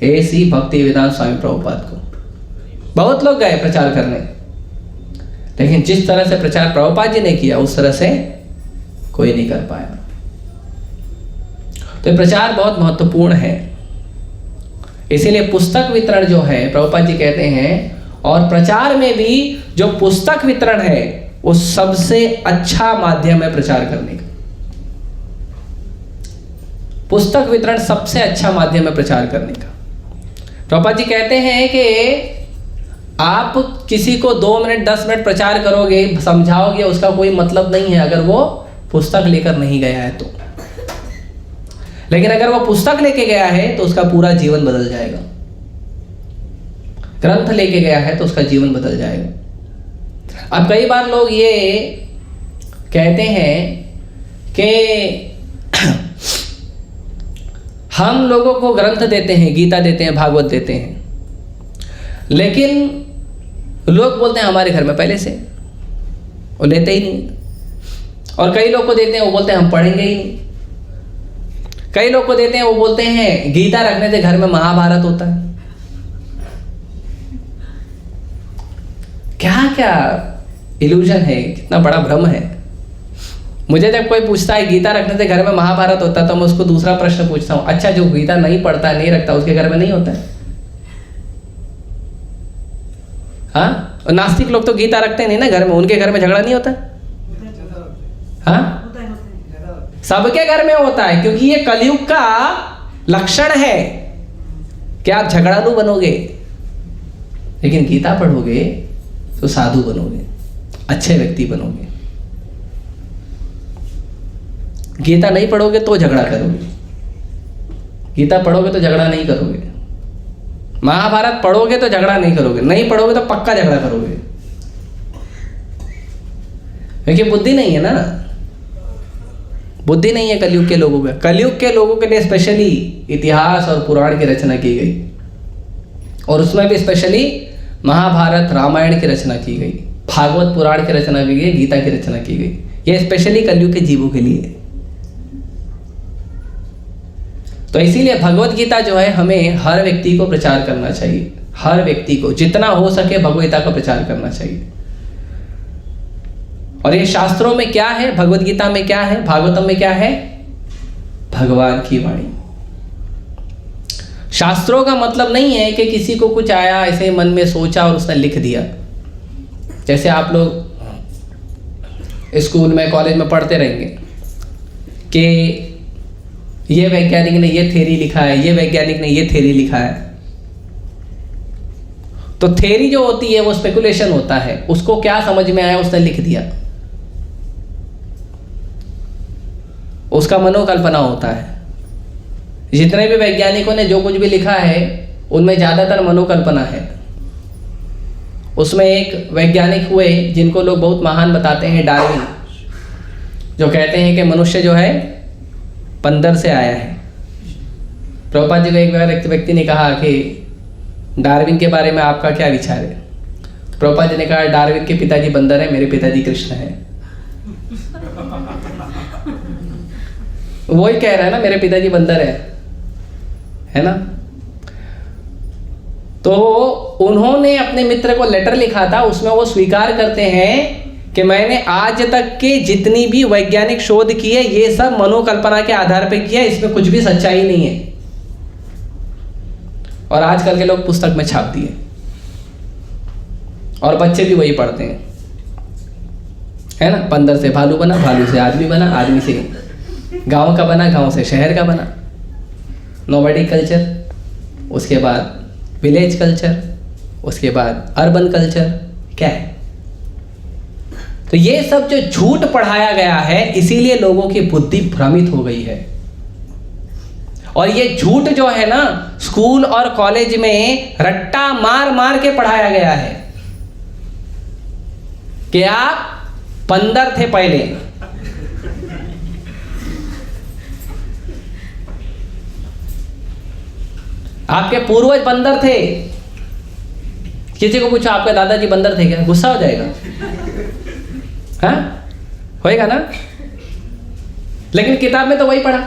ऐसी भक्ति वेदांत स्वामी प्रभुपाद को। बहुत लोग गए प्रचार करने, लेकिन जिस तरह से प्रचार प्रभुपाद जी ने किया उस तरह से कोई नहीं कर पाया। तो प्रचार बहुत महत्वपूर्ण है। इसीलिए पुस्तक वितरण जो है प्रभुपाद जी कहते हैं, और प्रचार में भी जो पुस्तक वितरण है वो सबसे अच्छा माध्यम है प्रचार करने का। पुस्तक वितरण सबसे अच्छा माध्यम है प्रचार करने का। प्रभुपाद जी कहते हैं कि आप किसी को 2 मिनट 10 मिनट प्रचार करोगे, समझाओगे, उसका कोई मतलब नहीं है अगर वो पुस्तक लेकर नहीं गया है तो। लेकिन अगर वो पुस्तक लेके गया है तो उसका पूरा जीवन बदल जाएगा। ग्रंथ लेके गया है तो उसका जीवन बदल जाएगा। अब कई बार लोग ये कहते हैं कि हम लोगों को ग्रंथ देते हैं, गीता देते हैं, भागवत देते हैं, लेकिन लोग बोलते हैं हमारे घर में पहले से, वो लेते ही नहीं। और कई लोग को देते हैं वो बोलते हैं हम पढ़ेंगे ही नहीं। कई लोग को देते हैं वो बोलते हैं गीता रखने से घर में महाभारत होता है। क्या क्या इल्यूजन है, कितना बड़ा भ्रम है। मुझे जब कोई पूछता है गीता रखने से घर में महाभारत होता है, तो मैं उसको दूसरा प्रश्न पूछता हूँ, अच्छा जो गीता नहीं पढ़ता नहीं रखता उसके घर में नहीं होता है? हाँ, और नास्तिक लोग तो गीता रखते नहीं ना घर में, उनके घर में झगड़ा नहीं होता? हाँ, सबके घर में होता है, क्योंकि ये कलयुग का लक्षण है कि आप झगड़ालू बनोगे, लेकिन गीता पढ़ोगे तो साधु बनोगे, अच्छे व्यक्ति बनोगे। गीता नहीं पढ़ोगे तो झगड़ा करोगे, गीता पढ़ोगे तो झगड़ा नहीं करोगे, महाभारत पढ़ोगे तो झगड़ा नहीं करोगे, नहीं पढ़ोगे तो पक्का झगड़ा करोगे, क्योंकि बुद्धि नहीं है ना, बुद्धि नहीं है कलयुग के लोगों में। कलयुग के लोगों के लिए स्पेशली इतिहास और पुराण की रचना की गई, और उसमें भी स्पेशली महाभारत रामायण की रचना की गई, भागवत पुराण की रचना की गई, गीता की रचना की गई। ये स्पेशली कलयुग के जीवों के लिए। तो इसीलिए भगवत गीता जो है हमें हर व्यक्ति को प्रचार करना चाहिए, हर व्यक्ति को जितना हो सके भगवत गीता का प्रचार करना चाहिए। और ये शास्त्रों में क्या है, भगवत गीता में क्या है, भागवतम में क्या है? भगवान की वाणी। शास्त्रों का मतलब नहीं है कि किसी को कुछ आया ऐसे मन में सोचा और उसने लिख दिया। जैसे आप लोग स्कूल में कॉलेज में पढ़ते रहेंगे कि ये वैज्ञानिक ने ये थ्योरी लिखा है, ये वैज्ञानिक ने ये थ्योरी लिखा है। तो थ्योरी जो होती है वो स्पेकुलेशन होता है, उसको क्या समझ में आया उसने लिख दिया, उसका मनोकल्पना होता है। जितने भी वैज्ञानिकों ने जो कुछ भी लिखा है उनमें ज़्यादातर मनोकल्पना है। उसमें एक वैज्ञानिक हुए जिनको लोग बहुत महान बताते हैं, डार्विन, जो कहते हैं कि मनुष्य जो है बंदर से आया है। प्रभुपाद जी को एक बार एक व्यक्ति ने कहा कि डार्विन के बारे में आपका क्या विचार है? तो प्रभुपाद जी ने कहा डार्विन के पिताजी बंदर है, मेरे पिताजी कृष्ण है। वही कह रहा है ना, मेरे पिताजी बंदर है ना। तो उन्होंने अपने मित्र को लेटर लिखा था, उसमें वो स्वीकार करते हैं कि मैंने आज तक के जितनी भी वैज्ञानिक शोध की है ये सब मनोकल्पना के आधार पर किया, इसमें कुछ भी सच्चाई नहीं है। और आजकल के लोग पुस्तक में छाप दिए और बच्चे भी वही पढ़ते हैं, है ना। बंदर से भालू बना, भालू से आदमी बना, आदमी से गांव का बना, गांव से शहर का बना, नोमैडिक कल्चर, उसके बाद विलेज कल्चर, उसके बाद अर्बन कल्चर। क्या है? तो ये सब जो झूठ पढ़ाया गया है, इसीलिए लोगों की बुद्धि भ्रमित हो गई है। और ये झूठ जो है ना, स्कूल और कॉलेज में रट्टा मार मार के पढ़ाया गया है कि आप बंदर थे पहले, आपके पूर्वज बंदर थे। किसी को पूछो आपके दादाजी बंदर थे क्या, गुस्सा हो जाएगा, हाँ होएगा ना। लेकिन किताब में तो वही पढ़ा।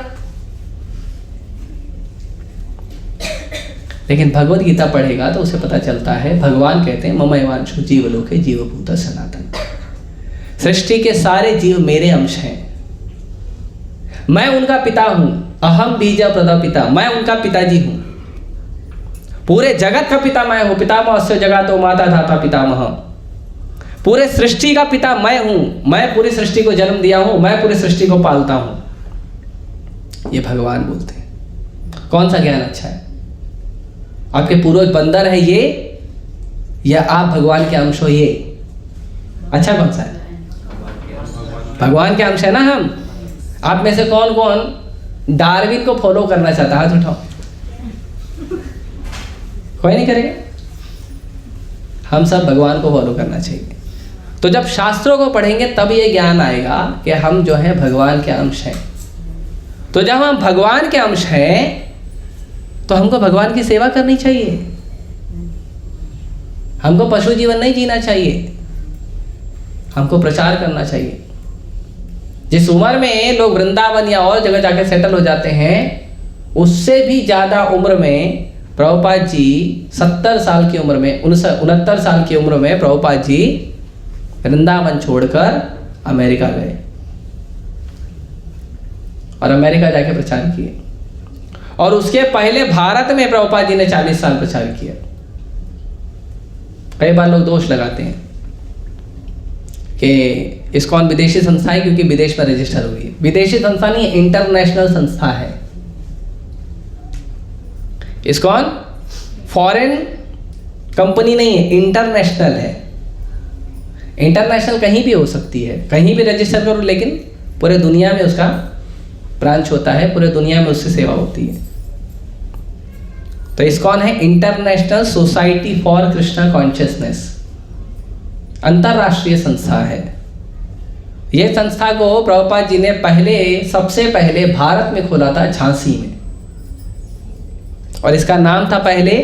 लेकिन भगवत गीता पढ़ेगा तो उसे पता चलता है, भगवान कहते हैं मम एवांशो जीवलोके जीवभूत सनातन, सृष्टि के सारे जीव मेरे अंश हैं, मैं उनका पिता हूं। अहम बीज प्रदापिता, मैं उनका पिताजी हूं। पूरे जगत का पिता मैं हूं, पितामहस्य जगतो माता धाता पितामह। पूरे सृष्टि का पिता मैं हूं, मैं पूरी सृष्टि को जन्म दिया हूं, मैं पूरी सृष्टि को पालता हूं। ये भगवान बोलते हैं। कौन सा ज्ञान अच्छा है? आपके पूर्वज बंदर है ये, या आप भगवान के अंश हो ये? अच्छा कौन सा है? भगवान के अंश है ना हम। आप में से कौन कौन डार्विन को फॉलो करना चाहता है? हाथ उठाओ। कोई नहीं करेगा। हम सब भगवान को फॉलो करना चाहिए। तो जब शास्त्रों को पढ़ेंगे तब ये ज्ञान आएगा कि हम जो है भगवान के अंश हैं। तो जब हम भगवान के अंश हैं तो हमको भगवान की सेवा करनी चाहिए, हमको पशु जीवन नहीं जीना चाहिए, हमको प्रचार करना चाहिए। जिस उम्र में लोग वृंदावन या और जगह जाकर सेटल हो जाते हैं, उससे भी ज़्यादा उम्र में प्रभुपाद जी 70 साल की उम्र में, 69 साल की उम्र में प्रभुपाद जी वृंदावन छोड़कर अमेरिका गए। और अमेरिका जाके प्रचार किए। और उसके पहले भारत में प्रभुपाद जी ने 40 साल प्रचार किया। कई बार लोग दोष लगाते हैं कि इस्कॉन विदेशी संस्था है क्योंकि विदेश में रजिस्टर हुई है। विदेशी संस्था नहीं, इंटरनेशनल संस्था है। इस्कॉन फॉरेन कंपनी नहीं है, इंटरनेशनल है। इंटरनेशनल कहीं भी हो सकती है, कहीं भी रजिस्टर करो, लेकिन पूरे दुनिया में उसका ब्रांच होता है, पूरे दुनिया में उससे सेवा होती है। तो इस्कॉन है international society for Krishna consciousness, अंतरराष्ट्रीय संस्था है। यह संस्था को प्रभुपाद जी ने सबसे पहले भारत में खोला था, झांसी में, और इसका नाम था पहले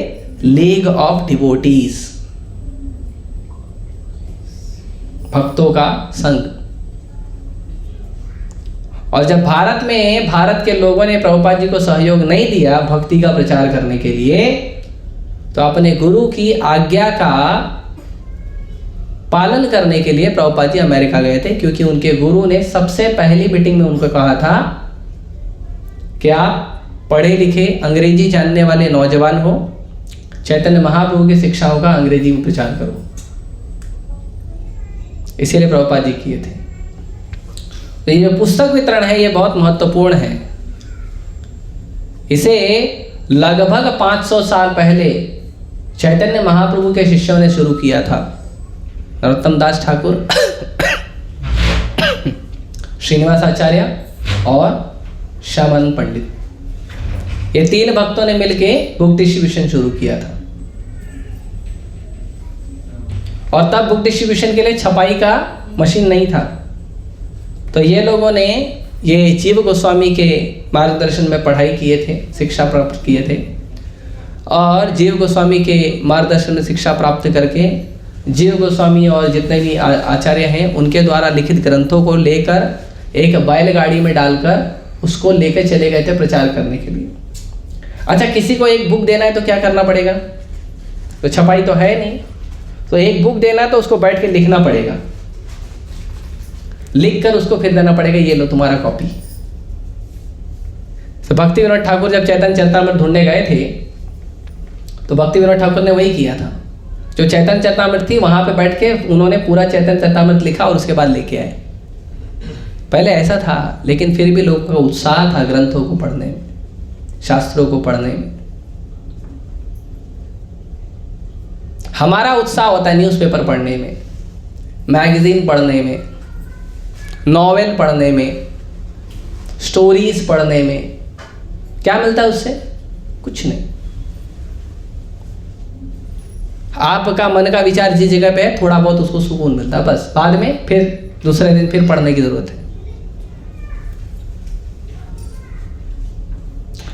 लीग ऑफ डिवोटीज, भक्तों का संघ। और जब भारत के लोगों ने प्रभुपाद जी को सहयोग नहीं दिया भक्ति का प्रचार करने के लिए, तो अपने गुरु की आज्ञा का पालन करने के लिए प्रभुपाद जी अमेरिका गए थे, क्योंकि उनके गुरु ने सबसे पहली मीटिंग में उनको कहा था कि आप पढ़े लिखे अंग्रेजी जानने वाले नौजवान हो, चैतन्य महाप्रभु की शिक्षाओं का अंग्रेजी में प्रचार करो। इसीलिए प्रभुपाद जी किए थे। तो ये पुस्तक वितरण है, ये बहुत महत्वपूर्ण है। इसे लगभग 500 साल पहले चैतन्य महाप्रभु के शिष्यों ने शुरू किया था। नरोत्तम दास ठाकुर, श्रीनिवास आचार्य और श्यामानंद पंडित, ये 3 भक्तों ने मिलके बुक डिस्ट्रीब्यूशन शुरू किया था। और तब बुक डिस्ट्रीब्यूशन के लिए छपाई का मशीन नहीं था, तो ये लोगों ने ये जीव गोस्वामी के मार्गदर्शन में पढ़ाई किए थे, शिक्षा प्राप्त किए थे। और जीव गोस्वामी के मार्गदर्शन में शिक्षा प्राप्त करके जीव गोस्वामी और जितने भी आचार्य हैं उनके द्वारा लिखित ग्रंथों को लेकर एक बैलगाड़ी में डालकर उसको लेकर चले गए थे प्रचार करने के लिए। अच्छा, किसी को एक बुक देना है तो क्या करना पड़ेगा? तो छपाई तो है नहीं, तो एक बुक देना है तो उसको बैठ के लिखना पड़ेगा, लिख कर उसको फिर देना पड़ेगा, ये लो तुम्हारा कॉपी। तो भक्ति विनोद ठाकुर जब चैतन्य चरितामृत ढूंढने गए थे तो भक्ति विनोद ठाकुर ने वही किया था। जो चैतन्य चरितामृत थी वहां पे बैठ के उन्होंने पूरा चैतन्य चरितामृत लिखा और उसके बाद लेके आए। पहले ऐसा था, लेकिन फिर भी लोगों का उत्साह था ग्रंथों को पढ़ने में, शास्त्रों को पढ़ने में। हमारा उत्साह होता है न्यूज़पेपर पढ़ने में, मैगजीन पढ़ने में, नॉवेल पढ़ने में, स्टोरीज पढ़ने में। क्या मिलता है उससे? कुछ नहीं। आपका मन का विचार जिस जगह पे है थोड़ा बहुत उसको सुकून मिलता है, बस। बाद में फिर दूसरे दिन फिर पढ़ने की जरूरत है।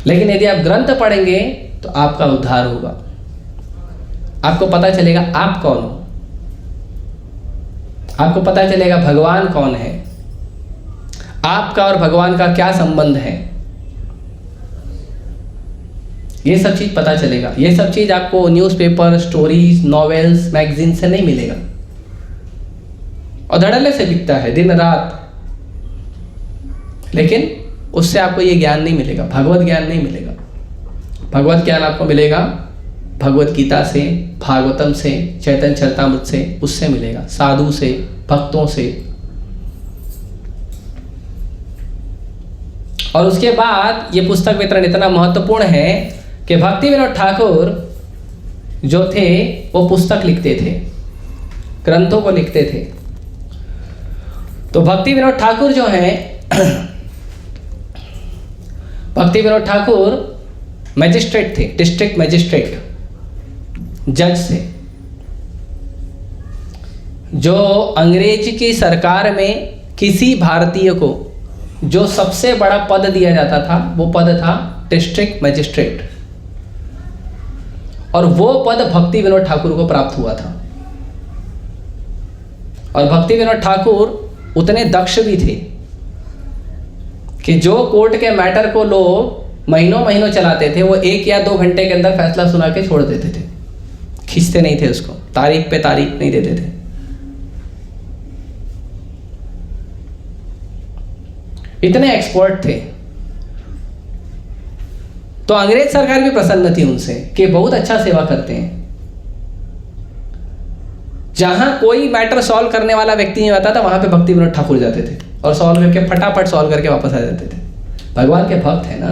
लेकिन यदि आप ग्रंथ पढ़ेंगे तो आपका उद्धार होगा, आपको पता चलेगा आप कौन हो, आपको पता चलेगा भगवान कौन है, आपका और भगवान का क्या संबंध है, ये सब चीज पता चलेगा। ये सब चीज आपको न्यूज़पेपर, स्टोरीज, नॉवेल्स, मैगजीन से नहीं मिलेगा। और धड़ल्ले से बिकता है दिन रात, लेकिन उससे आपको ये ज्ञान नहीं मिलेगा, भगवत ज्ञान नहीं मिलेगा। भगवत ज्ञान आपको मिलेगा भगवत गीता से, भागवतम से, चैतन्य चरितामृत से, उससे मिलेगा, साधु से, भक्तों से। और उसके बाद ये पुस्तक वितरण इतना महत्वपूर्ण है कि भक्ति विनोद ठाकुर जो थे वो पुस्तक लिखते थे, ग्रंथों को लिखते थे। तो भक्ति विनोद ठाकुर जो हैं भक्ति विनोद ठाकुर मैजिस्ट्रेट थे, डिस्ट्रिक्ट मैजिस्ट्रेट, जज से। जो अंग्रेज की सरकार में किसी भारतीय को जो सबसे बड़ा पद दिया जाता था वो पद था डिस्ट्रिक्ट मैजिस्ट्रेट, और वो पद भक्ति विनोद ठाकुर को प्राप्त हुआ था। और भक्ति विनोद ठाकुर उतने दक्ष भी थे कि जो कोर्ट के मैटर को लोग महीनों महीनों चलाते थे, वो 1 या 2 घंटे के अंदर फैसला सुना के छोड़ देते थे, खींचते नहीं थे उसको, तारीख पे तारीख नहीं देते थे। इतने एक्सपर्ट थे तो अंग्रेज सरकार भी प्रसन्न थी उनसे कि बहुत अच्छा सेवा करते हैं। जहां कोई मैटर सॉल्व करने वाला व्यक्ति नहीं आता था वहां पे भक्ति विनोद ठाकुर जाते थे और सॉल्व करके फटाफट सॉल्व करके वापस आ जाते थे। भगवान के भक्त है ना,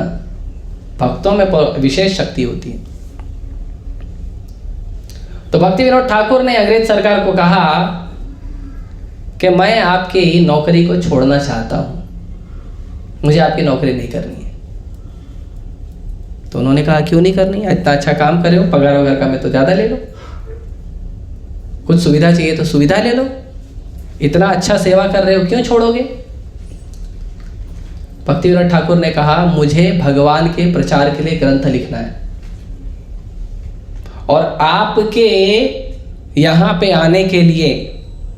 भक्तों में विशेष शक्ति होती है। तो भक्ति विनोद ठाकुर ने अंग्रेज सरकार को कहा कि मैं आपकी नौकरी को छोड़ना चाहता हूं, मुझे आपकी नौकरी नहीं करनी है। तो उन्होंने कहा क्यों नहीं करनी है, इतना अच्छा काम करे हो, पगार वगैरह का मैं तो ज़्यादा ले लो, कुछ सुविधा चाहिए तो सुविधा ले लो, इतना अच्छा सेवा कर रहे हो क्यों छोड़ोगे। भक्ति विनोद ठाकुर ने कहा मुझे भगवान के प्रचार के लिए ग्रंथ लिखना है और आपके यहाँ पे आने के लिए,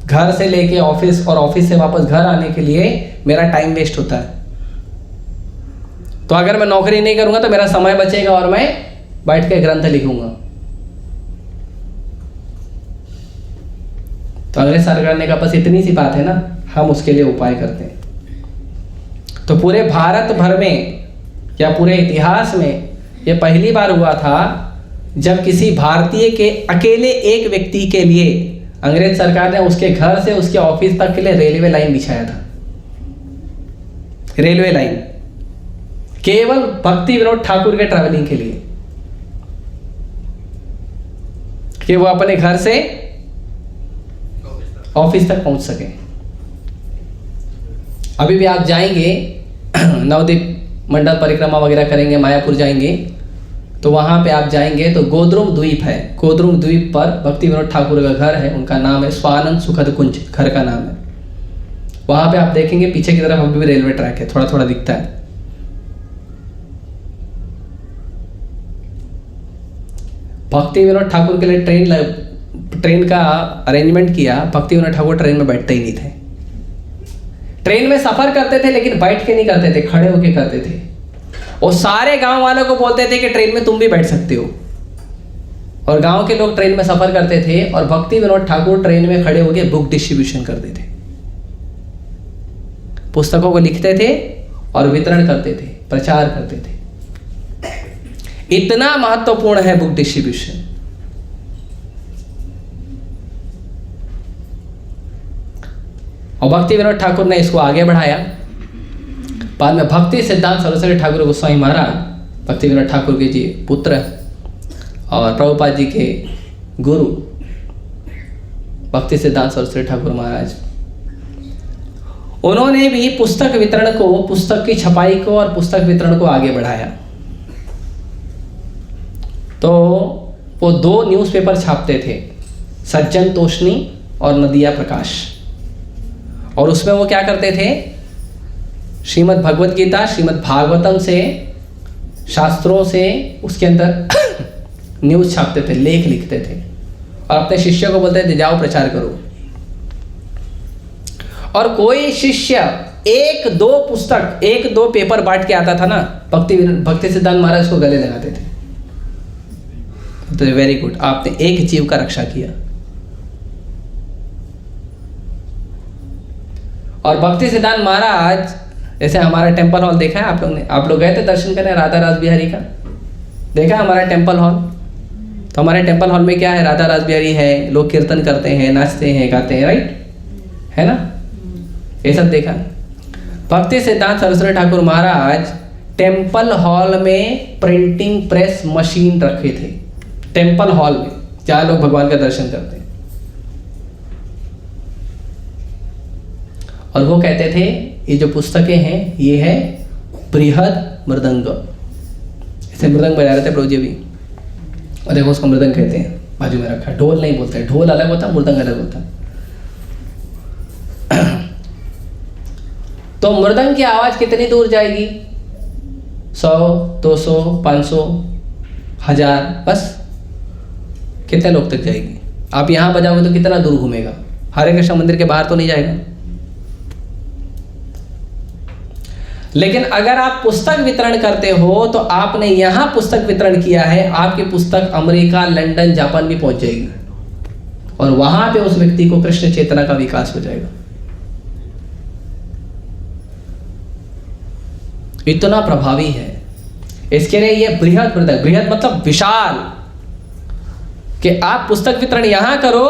घर से लेके ऑफिस और ऑफिस से वापस घर आने के लिए मेरा टाइम वेस्ट होता है। तो अगर मैं नौकरी नहीं करूंगा तो मेरा समय बचेगा और मैं बैठ के ग्रंथ लिखूंगा। तो अंग्रेज सरकार ने कहा बस इतनी सी बात है ना, हम उसके लिए उपाय करते हैं। तो पूरे भारत भर में या पूरे इतिहास में यह पहली बार हुआ था जब किसी भारतीय के अकेले एक व्यक्ति के लिए अंग्रेज सरकार ने उसके घर से उसके ऑफिस तक के लिए रेलवे लाइन बिछाया था। रेलवे लाइन केवल भक्ति विनोद ठाकुर के ट्रैवलिंग के लिए, कि वो अपने घर से ऑफिस तक पहुंच सके। अभी भी आप जाएंगे नवद्वीप मंडल परिक्रमा वगैरह करेंगे, मायापुर जाएंगे तो वहां पे आप जाएंगे तो गोद्रुम द्वीप है, गोद्रुम द्वीप पर भक्ति विनोद ठाकुर का घर है, उनका नाम है स्वानंद सुखद कुंज, घर का नाम है। वहां पे आप देखेंगे पीछे की तरफ अभी भी रेलवे ट्रैक है, थोड़ा थोड़ा दिखता है। भक्ति विनोद ठाकुर के लिए ट्रेन का अरेंजमेंट किया। भक्ति विनोद ठाकुर ट्रेन में बैठते ही नहीं थे, ट्रेन में सफर करते थे लेकिन बैठ के नहीं करते थे, खड़े होके करते थे। और सारे गांव वालों को बोलते थे कि ट्रेन में तुम भी बैठ सकते हो। और गांव के लोग ट्रेन में सफर करते थे और भक्ति विनोद ठाकुर ट्रेन में खड़े होकर बुक डिस्ट्रीब्यूशन करते थे, पुस्तकों को लिखते थे और वितरण करते थे, प्रचार करते थे। इतना महत्वपूर्ण है बुक डिस्ट्रीब्यूशन। और भक्ति विनोद ठाकुर ने इसको आगे बढ़ाया। बाद में भक्ति सिद्धांत सरस्वती ठाकुर गोस्वामी महाराज, भक्ति विनोद ठाकुर के जी पुत्र और प्रभुपाद जी के गुरु भक्ति सिद्धांत सरस्वती ठाकुर महाराज, उन्होंने भी पुस्तक वितरण को, पुस्तक की छपाई को और पुस्तक वितरण को आगे बढ़ाया। तो वो 2 न्यूज़पेपर छापते थे, सज्जन तोषणी और नदिया प्रकाश। और उसमें वो क्या करते थे, श्रीमद् भगवत गीता, श्रीमद् भागवतम से, शास्त्रों से उसके अंदर न्यूज़ छापते थे, लेख लिखते थे और अपने शिष्यों को बोलते थे जाओ प्रचार करो। और कोई शिष्य 1-2 पुस्तक, 1-2 पेपर बांट के आता था ना, भक्ति सिद्धांत महाराज को गले लगाते थे। तो वेरी गुड, आपने एक जीव का रक्षा किया। और भक्ति सिद्धांत महाराज, जैसे हमारा टेम्पल हॉल देखा है आप लोग ने, आप लोग गए थे दर्शन करने राधा रास बिहारी का, देखा हमारा टेम्पल हॉल। तो हमारे टेम्पल हॉल में क्या है, राधा रास बिहारी है, लोग कीर्तन करते हैं, नाचते हैं, गाते हैं, राइट है ना, ये सब देखा। भक्ति सिद्धांत सरस्वती ठाकुर महाराज टेम्पल हॉल में प्रिंटिंग प्रेस मशीन रखे थे, टेम्पल हॉल में जहाँ लोग भगवान का दर्शन करते हैं। और वो कहते थे ये जो पुस्तकें हैं ये है बृहद मृदंग। ऐसे मृदंग बजा रहे थे प्रभु जी भी, और देखो उसको मृदंग कहते हैं, बाजू में रखा। ढोल नहीं बोलते, ढोल अलग होता है, मृदंग अलग होता है। तो मृदंग की आवाज कितनी दूर जाएगी, 100, 200, 500, 1000, बस कितने लोग तक जाएगी। आप यहाँ बजाओगे तो कितना दूर घूमेगा, हरे कृष्ण मंदिर के बाहर तो नहीं जाएगा। लेकिन अगर आप पुस्तक वितरण करते हो तो आपने यहां पुस्तक वितरण किया है, आपकी पुस्तक अमेरिका, लंदन, जापान भी पहुंच जाएगी और वहां पे उस व्यक्ति को कृष्ण चेतना का विकास हो जाएगा। इतना प्रभावी है, इसके लिए ये बृहद बृहद, बृहद मतलब विशाल, कि आप पुस्तक वितरण यहाँ करो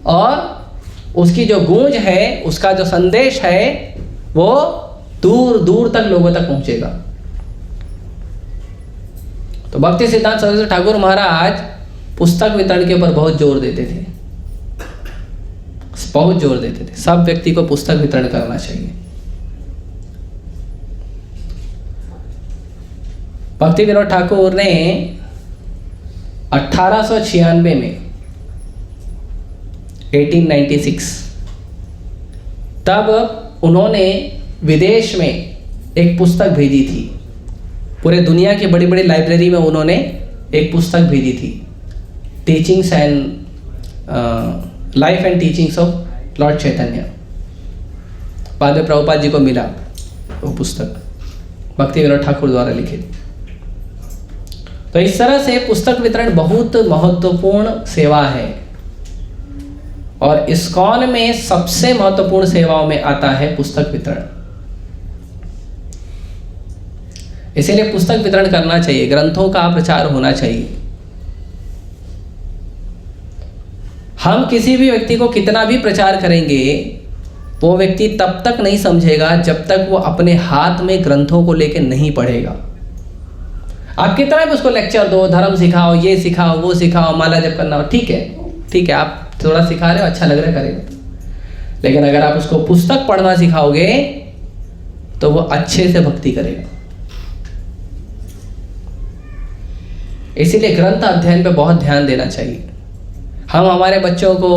और उसकी जो गूंज है, उसका जो संदेश है वो दूर दूर तक लोगों तक पहुंचेगा। तो भक्ति सिद्धांत सरस्वती ठाकुर महाराज पुस्तक वितरण के ऊपर बहुत जोर देते थे, बहुत जोर देते थे। सब व्यक्ति को पुस्तक वितरण करना चाहिए। भक्ति विनोद ठाकुर ने 1896 में 1896 तब उन्होंने विदेश में एक पुस्तक भेजी थी। पूरे दुनिया की बड़ी बड़ी लाइब्रेरी में उन्होंने एक पुस्तक भेजी थी, teachings and life and teachings of Lord Chaitanya. बाद में प्रभुपाद जी को मिला वो पुस्तक, भक्ति विनोद ठाकुर द्वारा लिखित। तो इस तरह से पुस्तक वितरण बहुत महत्वपूर्ण सेवा है, और इस्कॉन में सबसे महत्वपूर्ण सेवाओं में आता है पुस्तक वितरण। इसीलिए पुस्तक वितरण करना चाहिए, ग्रंथों का प्रचार होना चाहिए। हम किसी भी व्यक्ति को कितना भी प्रचार करेंगे, वो व्यक्ति तब तक नहीं समझेगा जब तक वो अपने हाथ में ग्रंथों को लेकर नहीं पढ़ेगा। आप कितना भी उसको लेक्चर दो, धर्म सिखाओ, ये सिखाओ, वो सिखाओ, माला जप करना हो, ठीक है, ठीक है, आप थोड़ा सिखा रहे हो, अच्छा लग रहा है, करेगा। लेकिन अगर आप उसको पुस्तक पढ़ना सिखाओगे तो वो अच्छे से भक्ति करेगा। इसीलिए ग्रंथ अध्ययन पे बहुत ध्यान देना चाहिए। हम हमारे बच्चों को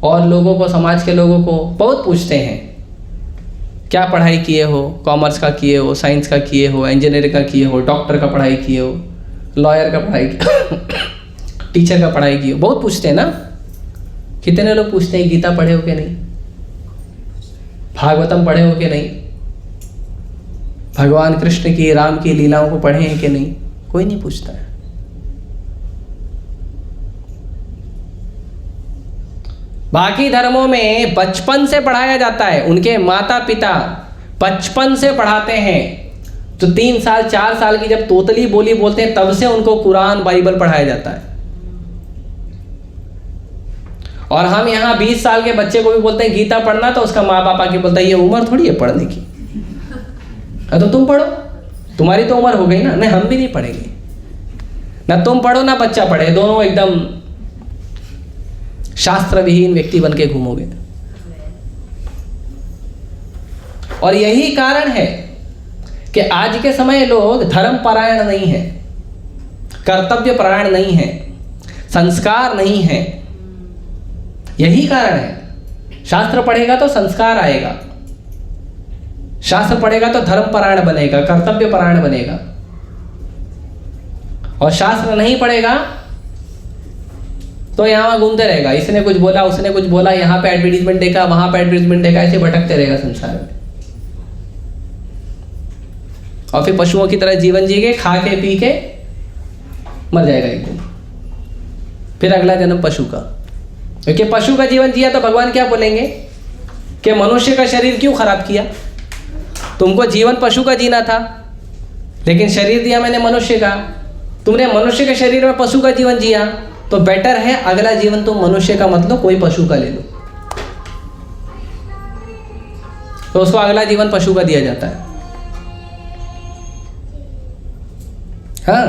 और लोगों को, समाज के लोगों को बहुत पूछते हैं, क्या पढ़ाई किए हो, कॉमर्स का किए हो, साइंस का किए हो, इंजीनियरिंग का किए हो, डॉक्टर का पढ़ाई किए हो, लॉयर का पढ़ाई टीचर का पढ़ाई किए हो, बहुत पूछते हैं ना। कितने लोग पूछते हैं गीता पढ़े हो कि नहीं, भागवतम पढ़े हो कि नहीं, भगवान कृष्ण की, राम की लीलाओं को पढ़े हैं कि नहीं, कोई नहीं पूछता है। बाकी धर्मों में बचपन से पढ़ाया जाता है, उनके माता पिता बचपन से पढ़ाते हैं। तो 3 साल 4 साल की जब तोतली बोली बोलते हैं तब से उनको कुरान बाइबल पढ़ाया जाता है। और हम यहाँ 20 साल के बच्चे को भी बोलते हैं गीता पढ़ना, तो उसका माँ बाप आके बोलता है ये उम्र थोड़ी है पढ़ने की, तो तुम पढ़ो, तुम्हारी तो उम्र हो गई ना। नहीं, हम भी नहीं पढ़ेंगे, ना तुम पढ़ो ना बच्चा पढ़े, दोनों एकदम शास्त्र विहीन व्यक्ति बन के घूमोगे। और यही कारण है कि आज के समय लोग धर्म परायण नहीं है, कर्तव्य परायण नहीं है, संस्कार नहीं है। यही कारण है। शास्त्र पढ़ेगा तो संस्कार आएगा, शास्त्र पढ़ेगा तो धर्म परायण बनेगा, कर्तव्य परायण बनेगा। और शास्त्र नहीं पढ़ेगा तो यहाँ घूमते रहेगा, इसने कुछ बोला, उसने कुछ बोला, यहाँ पे एडवर्टीजमेंट देखा, वहां पे एडवर्टीजमेंट देखा, ऐसे भटकते रहेगा संसार में। और फिर पशुओं की तरह जीवन जी के, खा के पी के मर जाएगा एक दिन, फिर अगला जन्म पशु का। क्योंकि पशु का जीवन जिया तो भगवान क्या बोलेंगे कि मनुष्य का शरीर क्यों खराब किया, तुमको जीवन पशु का जीना था, लेकिन शरीर दिया मैंने मनुष्य का, तुमने मनुष्य के शरीर में पशु का जीवन जिया, तो बेटर है अगला जीवन तुम मनुष्य का मत लो, कोई पशु का ले लो। तो उसको अगला जीवन पशु का दिया जाता है। हाँ,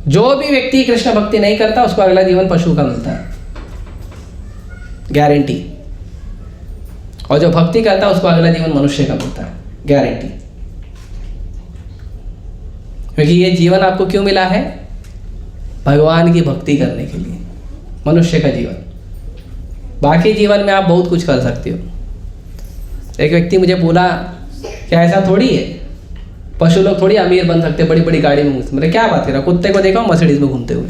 जो भी व्यक्ति कृष्ण भक्ति नहीं करता उसको अगला जीवन पशु का मिलता है, गारंटी। और जो भक्ति करता है उसको अगला जीवन मनुष्य का मिलता है, गारंटी। क्योंकि ये जीवन आपको क्यों मिला है? भगवान की भक्ति करने के लिए, मनुष्य का जीवन। बाकी जीवन में आप बहुत कुछ कर सकते हो। एक व्यक्ति मुझे बोला कि ऐसा थोड़ी है, पशु लोग थोड़ी अमीर बन सकते, बड़ी बड़ी गाड़ी में घूमते। मेरे क्या बात कर रहा, कुत्ते को देखा मर्सिडीज में घूमते हुए,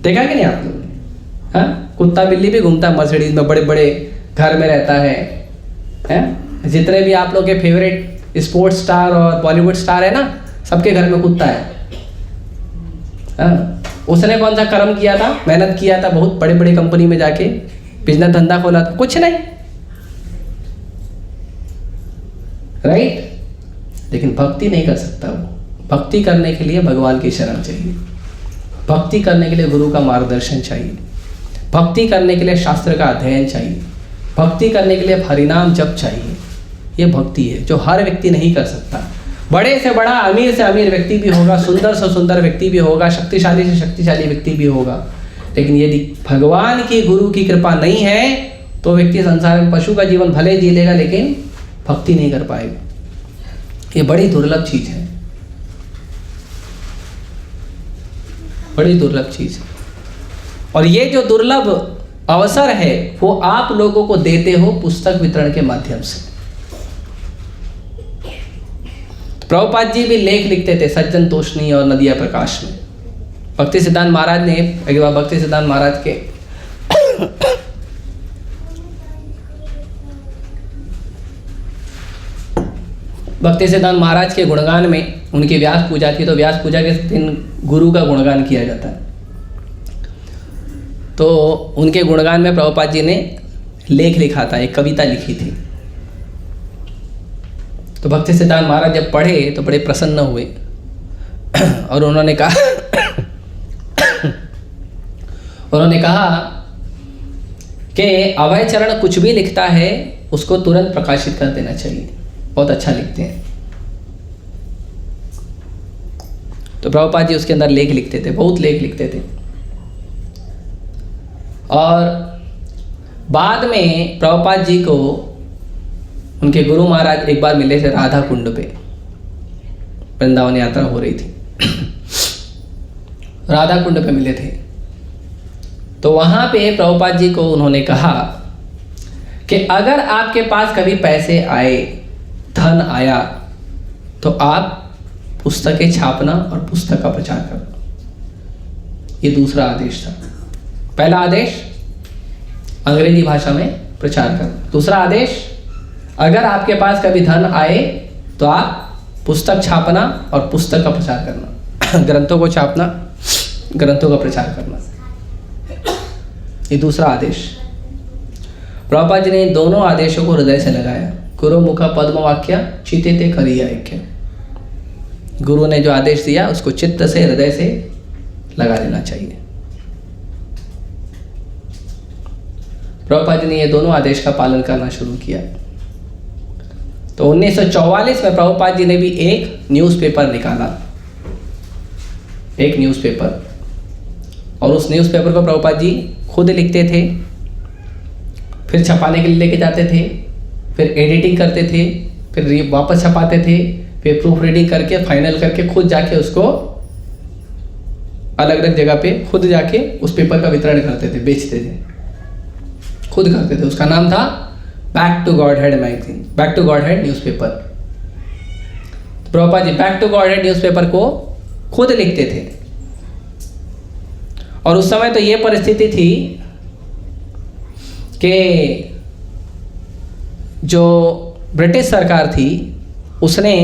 देखा कि नहीं आप लोगों ने? हाँ, कुत्ता बिल्ली भी घूमता है मर्सिडीज में, बड़े बड़े घर में रहता है, हैं? जितने भी आप लोग के फेवरेट स्पोर्ट्स स्टार और बॉलीवुड स्टार है ना, सबके घर में कुत्ता है। हाँ, उसने कौन सा कर्म किया था, मेहनत किया था, बहुत बड़े बड़े कंपनी में जाके बिजनेस धंधा खोला था, कुछ नहीं, राइट? लेकिन भक्ति नहीं कर सकता वो। भक्ति करने के लिए भगवान की शरण चाहिए, भक्ति करने के लिए गुरु का मार्गदर्शन चाहिए, भक्ति करने के लिए शास्त्र का अध्ययन चाहिए, भक्ति करने के लिए हरिनाम जप चाहिए। ये भक्ति है जो हर व्यक्ति नहीं कर सकता। बड़े से बड़ा, अमीर से अमीर व्यक्ति भी होगा, सुंदर से सुंदर व्यक्ति भी होगा, शक्तिशाली से शक्तिशाली व्यक्ति भी होगा, लेकिन यदि भगवान की, गुरु की कृपा नहीं है तो व्यक्ति संसार में पशु का जीवन भले जी लेगा लेकिन भक्ति नहीं कर पाएगा। ये बड़ी दुर्लभ चीज है, बड़ी दुर्लभ चीज है। और ये जो दुर्लभ अवसर है वो आप लोगों को देते हो पुस्तक वितरण के माध्यम से। प्रभुपाद जी भी लेख लिखते थे सज्जन तोषणी और नदिया प्रकाश में। भक्ति सिद्धांत महाराज ने एक बार भक्ति सिद्धांत महाराज के भक्ति सिद्धांत महाराज के गुणगान में, उनकी व्यास पूजा थी तो व्यास पूजा के दिन गुरु का गुणगान किया जाता है, तो उनके गुणगान में प्रभुपाद जी ने लेख लिखा था, एक कविता लिखी थी। तो भक्ति सिद्धांत महाराज जब पढ़े तो बड़े प्रसन्न हुए और उन्होंने कहा कि अभय चरण कुछ भी लिखता है उसको तुरंत प्रकाशित कर देना चाहिए, बहुत अच्छा लिखते हैं। तो प्रभुपाद जी उसके अंदर लेख लिखते थे, बहुत लेख लिखते थे। और बाद में प्रभुपाद जी को उनके गुरु महाराज एक बार मिले थे राधा कुंड पे, वृंदावन यात्रा हो रही थी, राधा कुंड पे मिले थे। तो वहाँ पे प्रभुपाद जी को उन्होंने कहा कि अगर आपके पास कभी पैसे आए, धन आया, तो आप पुस्तकें छापना और पुस्तक का प्रचार करना। ये दूसरा आदेश था। पहला आदेश अंग्रेजी भाषा में प्रचार करना, दूसरा आदेश अगर आपके पास कभी धन आए तो आप पुस्तक छापना और पुस्तक का प्रचार करना, ग्रंथों को छापना, ग्रंथों का प्रचार करना। ये दूसरा आदेश। प्रभुपाद जी ने दोनों आदेशों को हृदय से लगाया। गुरु मुख पद्म वाक्य चिते ते करिया ऐक्य। गुरु ने जो आदेश दिया उसको चित्त से, हृदय से लगा लेना चाहिए। प्रभुपाद जी ने ये दोनों आदेश का पालन करना शुरू किया। तो 1944 में प्रभुपाद जी ने भी एक न्यूज़पेपर निकाला, एक न्यूज़पेपर, और उस न्यूज़पेपर को प्रभुपाद जी खुद लिखते थे, फिर छपाने के लिए लेके जाते थे, फिर एडिटिंग करते थे, फिर वापस छपाते थे, फिर प्रूफ रीडिंग करके फाइनल करके खुद जाके उसको अलग अलग जगह पे खुद जाके उस पेपर का वितरण करते थे, बेचते थे, खुद करते थे। उसका नाम था back to Godhead magazine, back to Godhead newspaper. Prabhupada ji back to Godhead newspaper को खुद लिखते थे। और उस समय तो ये परिस्थिति थी कि जो ब्रिटिश सरकार थी उसने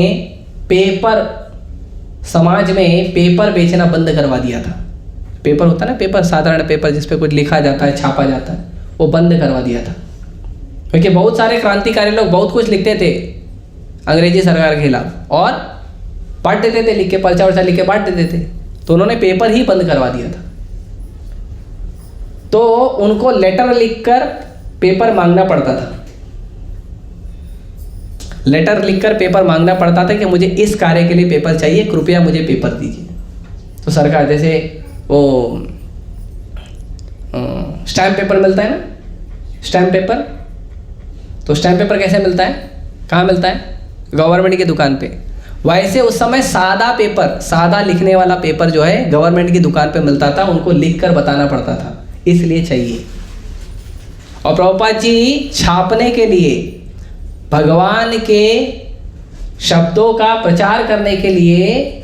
पेपर, समाज में पेपर बेचना बंद करवा दिया था। पेपर होता है ना, पेपर, साधारण पेपर जिस पे कुछ लिखा जाता है, छापा जाता है, वो बंद करवा दिया था। क्योंकि बहुत सारे क्रांतिकारी लोग बहुत कुछ लिखते थे अंग्रेजी सरकार के खिलाफ और बांट देते थे, लिख के पर्चा वर्चा लिख के बांट देते थे। तो उन्होंने पेपर ही बंद करवा दिया था। तो उनको लेटर लिखकर पेपर मांगना पड़ता था, लेटर लिखकर पेपर मांगना पड़ता था कि मुझे इस कार्य के लिए पेपर चाहिए, कृपया मुझे पेपर दीजिए। तो सरकार, जैसे वो स्टैम्प पेपर मिलता है ना, स्टैम्प पेपर, तो स्टैम्प पेपर कैसे मिलता है, कहाँ मिलता है, गवर्नमेंट की दुकान पे। वैसे उस समय सादा पेपर, सादा लिखने वाला पेपर जो है गवर्नमेंट की दुकान पे मिलता था, उनको लिखकर बताना पड़ता था, इसलिए चाहिए। और प्रभुपाद जी छापने के लिए, भगवान के शब्दों का प्रचार करने के लिए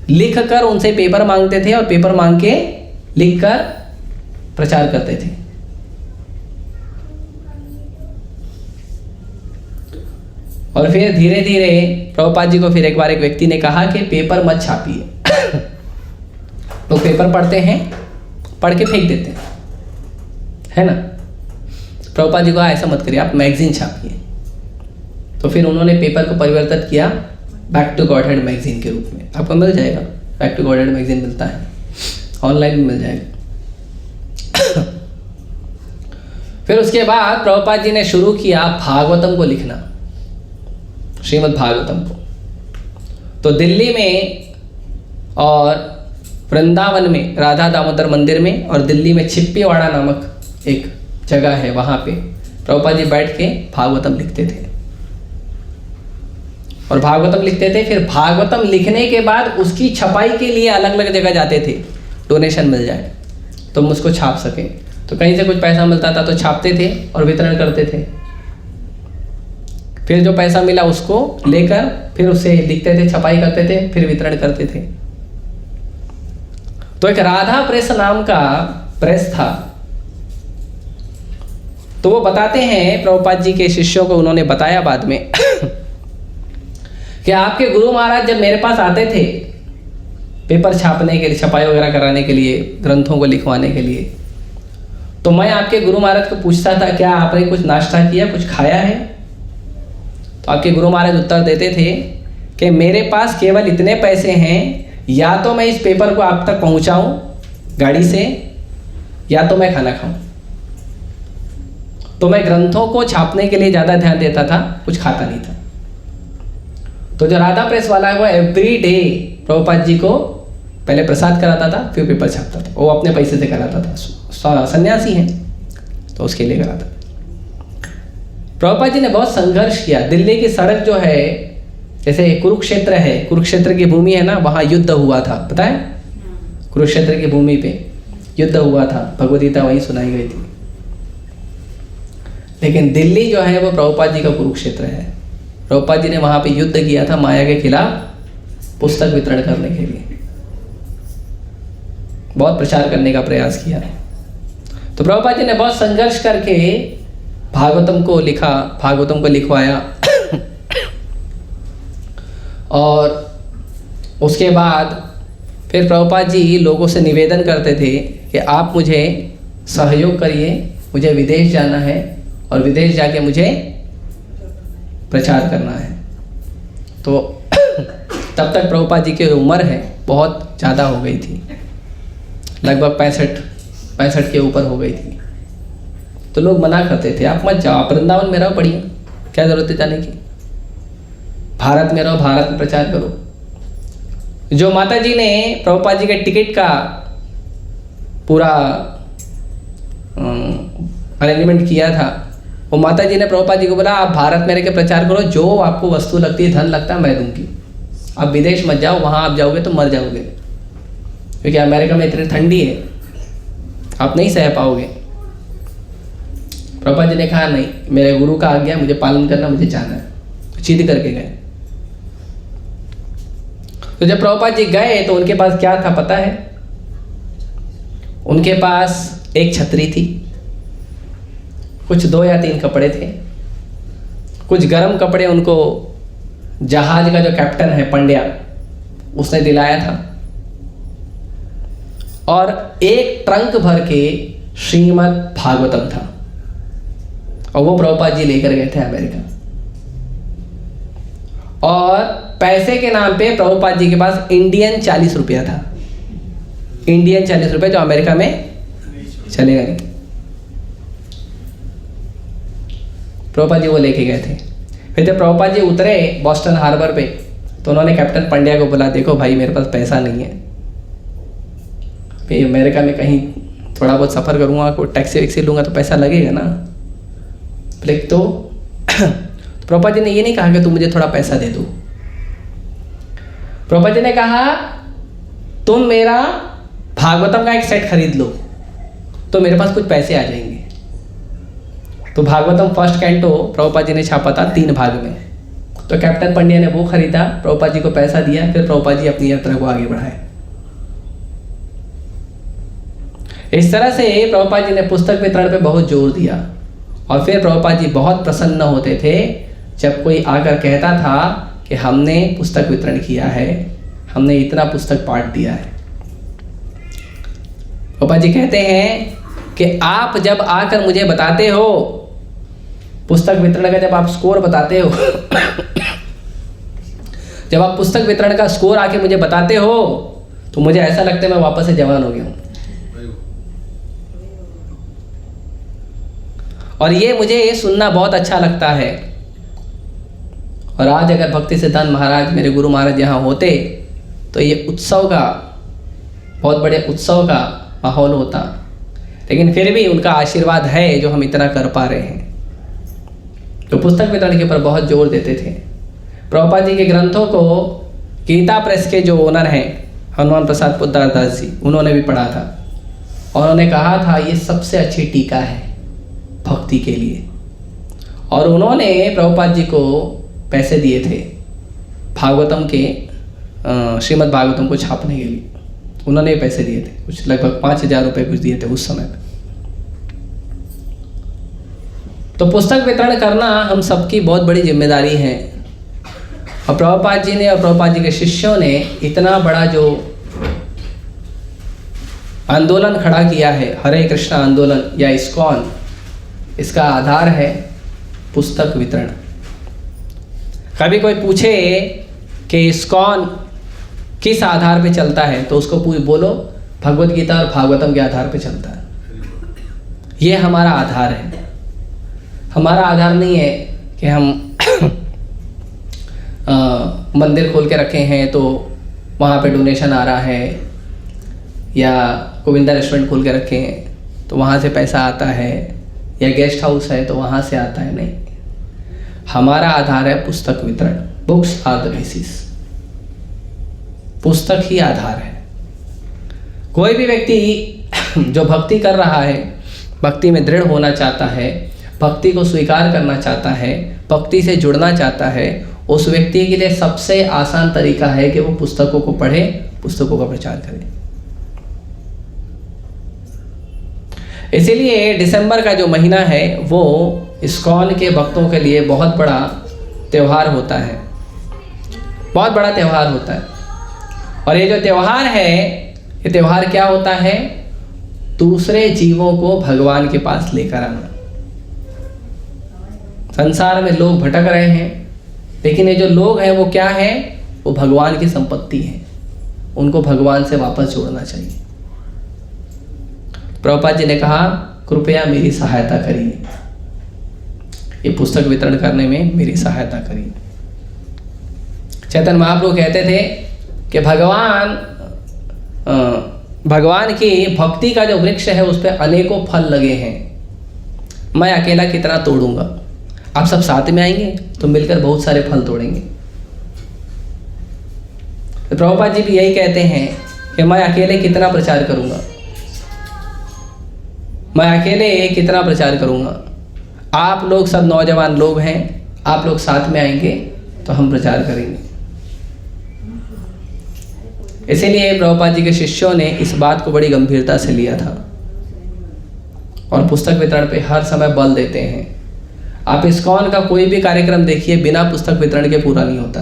लिखकर उनसे पेपर मांगते थे और पेपर मांग के लिखकर प्रचार करते थे। और फिर धीरे धीरे प्रभुपाद जी को फिर एक बार एक व्यक्ति ने कहा कि पेपर मत छापिए। लोग पेपर पढ़ते हैं, पढ़ के फेंक देते हैं, है ना। प्रभुपाद जी को ऐसा मत करिए, आप मैगजीन छापिए। तो फिर उन्होंने पेपर को परिवर्तित किया बैक टू गॉडहेड मैगजीन के रूप में। आपको मिल जाएगा, बैक टू गॉडहेड मैगजीन मिलता है, ऑनलाइन भी मिल जाएगा। फिर उसके बाद प्रभुपाद जी ने शुरू किया भागवतम को लिखना, श्रीमद् भागवतम को। तो दिल्ली में और वृंदावन में राधा दामोदर मंदिर में और दिल्ली में छिप्पीवाड़ा नामक एक जगह है, वहाँ पे प्रभुपाद जी बैठ के भागवतम लिखते थे और भागवतम लिखते थे। फिर भागवतम लिखने के बाद उसकी छपाई के लिए अलग अलग जगह जाते थे, डोनेशन मिल जाए तो हम उसको छाप सकें। तो कहीं से कुछ पैसा मिलता था तो छापते थे और वितरण करते थे। फिर जो पैसा मिला उसको लेकर फिर उसे लिखते थे, छपाई करते थे, फिर वितरण करते थे। तो एक राधा प्रेस नाम का प्रेस था। तो वो बताते हैं, प्रभुपाद जी के शिष्यों को उन्होंने बताया बाद में कि आपके गुरु महाराज जब मेरे पास आते थे पेपर छापने के लिए, छपाई वगैरह कराने के लिए, ग्रंथों को लिखवाने के लिए, तो मैं आपके गुरु महाराज को पूछता था क्या आपने कुछ नाश्ता किया, कुछ खाया है? तो आपके गुरु महाराज उत्तर देते थे कि मेरे पास केवल इतने पैसे हैं, या तो मैं इस पेपर को आप तक पहुंचाऊं गाड़ी से, या तो मैं खाना खाऊं। तो मैं ग्रंथों को छापने के लिए ज़्यादा ध्यान देता था, कुछ खाता नहीं था। तो जो राधा प्रेस वाला है वो एवरी डे प्रभुपाद जी को पहले प्रसाद कराता था, फिर पेपर छापता था। वो अपने पैसे से कराता था, सन्यासी हैं तो उसके लिए कराता था। प्रभुपाद जी ने बहुत संघर्ष किया। दिल्ली की सड़क जो है, जैसे कुरुक्षेत्र है, कुरुक्षेत्र की भूमि है ना, वहाँ युद्ध हुआ था, पता है? कुरुक्षेत्र की भूमि पे युद्ध हुआ था, भगवद गीता वहीं सुनाई गई थी। लेकिन दिल्ली जो है वो प्रभुपाद जी का कुरुक्षेत्र है। प्रभुपाद जी ने वहाँ पे युद्ध किया था माया के खिलाफ, पुस्तक वितरण करने के लिए बहुत प्रचार करने का प्रयास किया। तो प्रभुपाद जी ने बहुत संघर्ष करके भागवतम को लिखा, भागवतम को लिखवाया। और उसके बाद फिर प्रभुपाद जी लोगों से निवेदन करते थे कि आप मुझे सहयोग करिए, मुझे विदेश जाना है और विदेश जाके मुझे प्रचार करना है। तो तब तक प्रभुपाद जी की उम्र है बहुत ज़्यादा हो गई थी, लगभग 65 के ऊपर हो गई थी। तो लोग मना करते थे, आप मत जाओ, आप वृंदावन में रहो, बढ़िया, क्या ज़रूरत है जाने की, भारत में रहो, भारत में प्रचार करो। जो माता जी ने प्रभुपाद जी के टिकट का पूरा अरेंजमेंट किया था, वो माता जी ने प्रभुपाद जी को बोला आप भारत में रह के प्रचार करो, जो आपको वस्तु लगती है, धन लगता है, मैं दूंगी। आप विदेश मत जाओ, वहाँ आप जाओगे तो मर जाओगे, क्योंकि अमेरिका में इतनी ठंडी है, आप नहीं सह पाओगे। प्रभुपाद जी ने कहा नहीं, मेरे गुरु का आज्ञा, मुझे पालन करना, मुझे जाना है। जिद करके गए। तो जब प्रभुपाद जी गए तो उनके पास क्या था पता है? उनके पास एक छतरी थी, कुछ 2 या 3 कपड़े थे, कुछ गर्म कपड़े उनको जहाज का जो कैप्टन है पंड्या उसने दिलाया था, और एक ट्रंक भर के श्रीमद् भागवतम था, और वो प्रभुपाद जी लेकर गए थे अमेरिका। और पैसे के नाम पे प्रभुपाद जी के पास इंडियन 40 रुपया था, इंडियन 40 रुपये, जो अमेरिका में चलेगा नहीं। प्रभुपाद जी वो लेके गए थे। फिर जब प्रभुपाद जी उतरे बॉस्टन हार्बर पे, तो उन्होंने कैप्टन पंड्या को बोला, देखो भाई मेरे पास पैसा नहीं है, फिर अमेरिका में कहीं थोड़ा बहुत सफ़र करूँगा, कोई टैक्सी वैक्सी लूँगा तो पैसा लगेगा ना। बोले तो प्रभुपाद जी ने ये नहीं कहा कि तुम मुझे थोड़ा पैसा दे दो। प्रभुपाद जी ने कहा तुम मेरा भागवतम का एक सेट खरीद लो तो मेरे पास कुछ पैसे आ जाएंगे। तो भागवतम फर्स्ट कैंटो प्रभुपाद जी ने छापा था 3 भाग में। तो कैप्टन पंड्या ने वो खरीदा, प्रभुपाद जी को पैसा दिया, फिर प्रभुपाद जी अपनी यात्रा को आगे बढ़ाए। इस तरह से प्रभुपाद जी ने पुस्तक वितरण पे बहुत जोर दिया। और फिर प्रभुपाद जी बहुत प्रसन्न होते थे जब कोई आकर कहता था कि हमने पुस्तक वितरण किया है, हमने इतना पुस्तक पाठ दिया है। प्रभुपाद जी कहते हैं कि आप जब आकर मुझे बताते हो, पुस्तक वितरण का जब आप स्कोर बताते हो जब आप पुस्तक वितरण का स्कोर आके मुझे बताते हो तो मुझे ऐसा लगता है मैं वापस से जवान हो गया हूँ। और ये मुझे सुनना बहुत अच्छा लगता है। और आज अगर भक्ति सिद्धांत महाराज, मेरे गुरु महाराज यहाँ होते तो ये उत्सव का, बहुत बड़े उत्सव का माहौल होता। लेकिन फिर भी उनका आशीर्वाद है जो हम इतना कर पा रहे हैं। तो पुस्तक वितरण के ऊपर बहुत जोर देते थे। प्रभुपाद जी के ग्रंथों को गीता प्रेस के जो ओनर हैं हनुमान प्रसाद पोद्दार दास जी, उन्होंने भी पढ़ा था और उन्होंने कहा था ये सबसे अच्छी टीका है भक्ति के लिए। और उन्होंने प्रभुपाद जी को पैसे दिए थे भागवतम के, श्रीमद् भागवतम को छापने के लिए। उन्होंने पैसे दिए थे, कुछ लगभग 5,000 रुपये कुछ दिए थे उस समय पे। तो पुस्तक वितरण करना हम सबकी बहुत बड़ी जिम्मेदारी है। और प्रभुपाद जी ने और प्रभुपाद जी के शिष्यों ने इतना बड़ा जो आंदोलन खड़ा किया है, हरे कृष्णा आंदोलन या इस्कॉन, इसका आधार है पुस्तक वितरण। कभी कोई पूछे कि इस्कॉन किस आधार पे चलता है तो उसको बोलो भगवत गीता और भागवतम के आधार पे चलता है। ये हमारा आधार है। हमारा आधार नहीं है कि हम मंदिर खोल के रखे हैं तो वहाँ पे डोनेशन आ रहा है, या गोविंदा रेस्टोरेंट खोल के रखे हैं तो वहाँ से पैसा आता है, या गेस्ट हाउस है तो वहाँ से आता है। नहीं, हमारा आधार है पुस्तक वितरण। Books are the basis. पुस्तक ही आधार है। कोई भी व्यक्ति जो भक्ति कर रहा है, भक्ति में दृढ़ होना चाहता है, भक्ति को स्वीकार करना चाहता है, भक्ति से जुड़ना चाहता है, उस व्यक्ति के लिए सबसे आसान तरीका है कि वो पुस्तकों को पढ़े, पुस्तकों का प्रचार करे। इसीलिए दिसंबर का जो महीना है वो इस्कॉन के भक्तों के लिए बहुत बड़ा त्यौहार होता है, बहुत बड़ा त्यौहार होता है। और ये जो त्यौहार है, ये त्यौहार क्या होता है? दूसरे जीवों को भगवान के पास लेकर आना। संसार में लोग भटक रहे हैं, लेकिन ये जो लोग हैं वो क्या है? वो भगवान की संपत्ति है। उनको भगवान से वापस जोड़ना चाहिए। प्रभुपाद जी ने कहा कृपया मेरी सहायता करिए, ये पुस्तक वितरण करने में मेरी सहायता करिए। चैतन्य महाप्रभु कहते थे कि भगवान की भक्ति का जो वृक्ष है उस पर अनेकों फल लगे हैं, मैं अकेला कितना तोड़ूंगा, आप सब साथ में आएंगे तो मिलकर बहुत सारे फल तोड़ेंगे। तो प्रभुपाद जी भी यही कहते हैं कि मैं अकेले कितना प्रचार करूंगा, मैं अकेले कितना प्रचार करूंगा। आप लोग सब नौजवान लोग हैं, आप लोग साथ में आएंगे तो हम प्रचार करेंगे। इसीलिए प्रभुपाद जी के शिष्यों ने इस बात को बड़ी गंभीरता से लिया था और पुस्तक वितरण पे हर समय बल देते हैं। आप इस्कॉन का कोई भी कार्यक्रम देखिए, बिना पुस्तक वितरण के पूरा नहीं होता।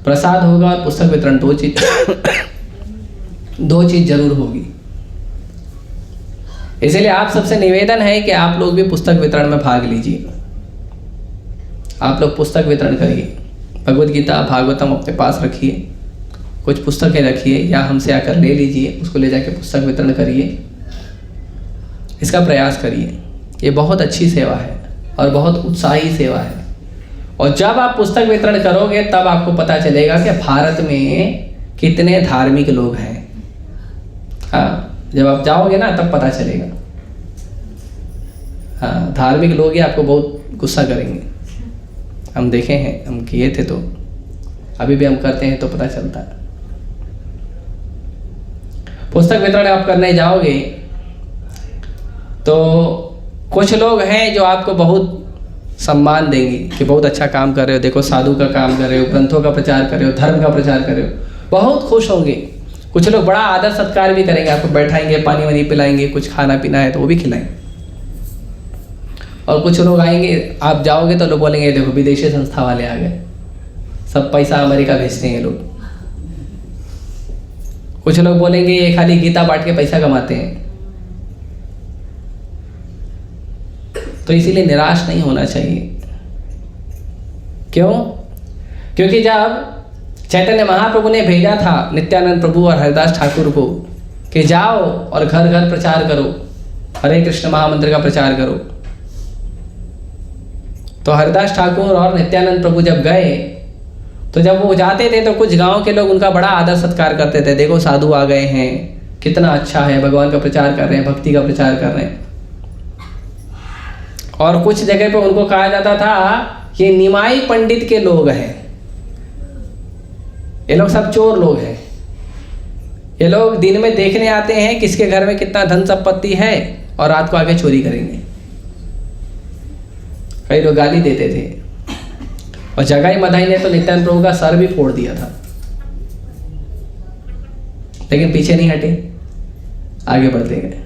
प्रसाद होगा और पुस्तक वितरण, दो चीज जरूर होगी। इसलिए आप सबसे निवेदन है कि आप लोग भी पुस्तक वितरण में भाग लीजिए। आप लोग पुस्तक वितरण करिए, भगवत गीता भागवतम अपने पास रखिए, कुछ पुस्तकें रखिए या हमसे आकर ले लीजिए, उसको ले जाके पुस्तक वितरण करिए, इसका प्रयास करिए। ये बहुत अच्छी सेवा है और बहुत उत्साही सेवा है। और जब आप पुस्तक वितरण करोगे तब आपको पता चलेगा कि भारत में कितने धार्मिक लोग हैं। हाँ, जब आप जाओगे ना तब पता चलेगा। हाँ, धार्मिक लोग ही आपको बहुत गुस्सा करेंगे। हम देखे हैं, हम किए थे, तो अभी भी हम करते हैं तो पता चलता है। पुस्तक वितरण आप करने जाओगे तो कुछ लोग हैं जो आपको बहुत सम्मान देंगे कि बहुत अच्छा काम कर रहे हो, देखो साधु का काम कर रहे हो, ग्रंथों का प्रचार कर रहे हो, धर्म का प्रचार कर रहे हो, बहुत खुश होंगे। कुछ लोग बड़ा आदर सत्कार भी करेंगे, आपको बैठाएंगे, पानी वानी पिलाएंगे, कुछ खाना पीना है तो वो भी खिलाएंगे। और कुछ लोग आएंगे, आप जाओगे तो लोग बोलेंगे देखो विदेशी संस्था वाले आ गए, सब पैसा अमेरिका भेजते हैं लोग। कुछ लोग बोलेंगे ये खाली गीता बांट के पैसा कमाते हैं। तो इसीलिए निराश नहीं होना चाहिए। क्यों? क्योंकि जब चैतन्य महाप्रभु ने भेजा था नित्यानंद प्रभु और हरिदास ठाकुर को कि जाओ और घर घर प्रचार करो, हरे कृष्ण महामंत्र का प्रचार करो। तो हरिदास ठाकुर और नित्यानंद प्रभु जब गए तो जब वो जाते थे तो कुछ गांव के लोग उनका बड़ा आदर सत्कार करते थे। देखो साधु आ गए हैं, कितना अच्छा है, भगवान का प्रचार कर रहे हैं, भक्ति का प्रचार कर रहे हैं। और कुछ जगह पे उनको कहा जाता था कि निमाई पंडित के लोग हैं, ये लोग सब चोर लोग हैं, ये लोग दिन में देखने आते हैं किसके घर में कितना धन संपत्ति है और रात को आके चोरी करेंगे। कई लोग गाली देते थे। और जगाई मधाई ने तो नित्यानंद प्रभु का सर भी फोड़ दिया था, लेकिन पीछे नहीं हटे, आगे बढ़ते गए।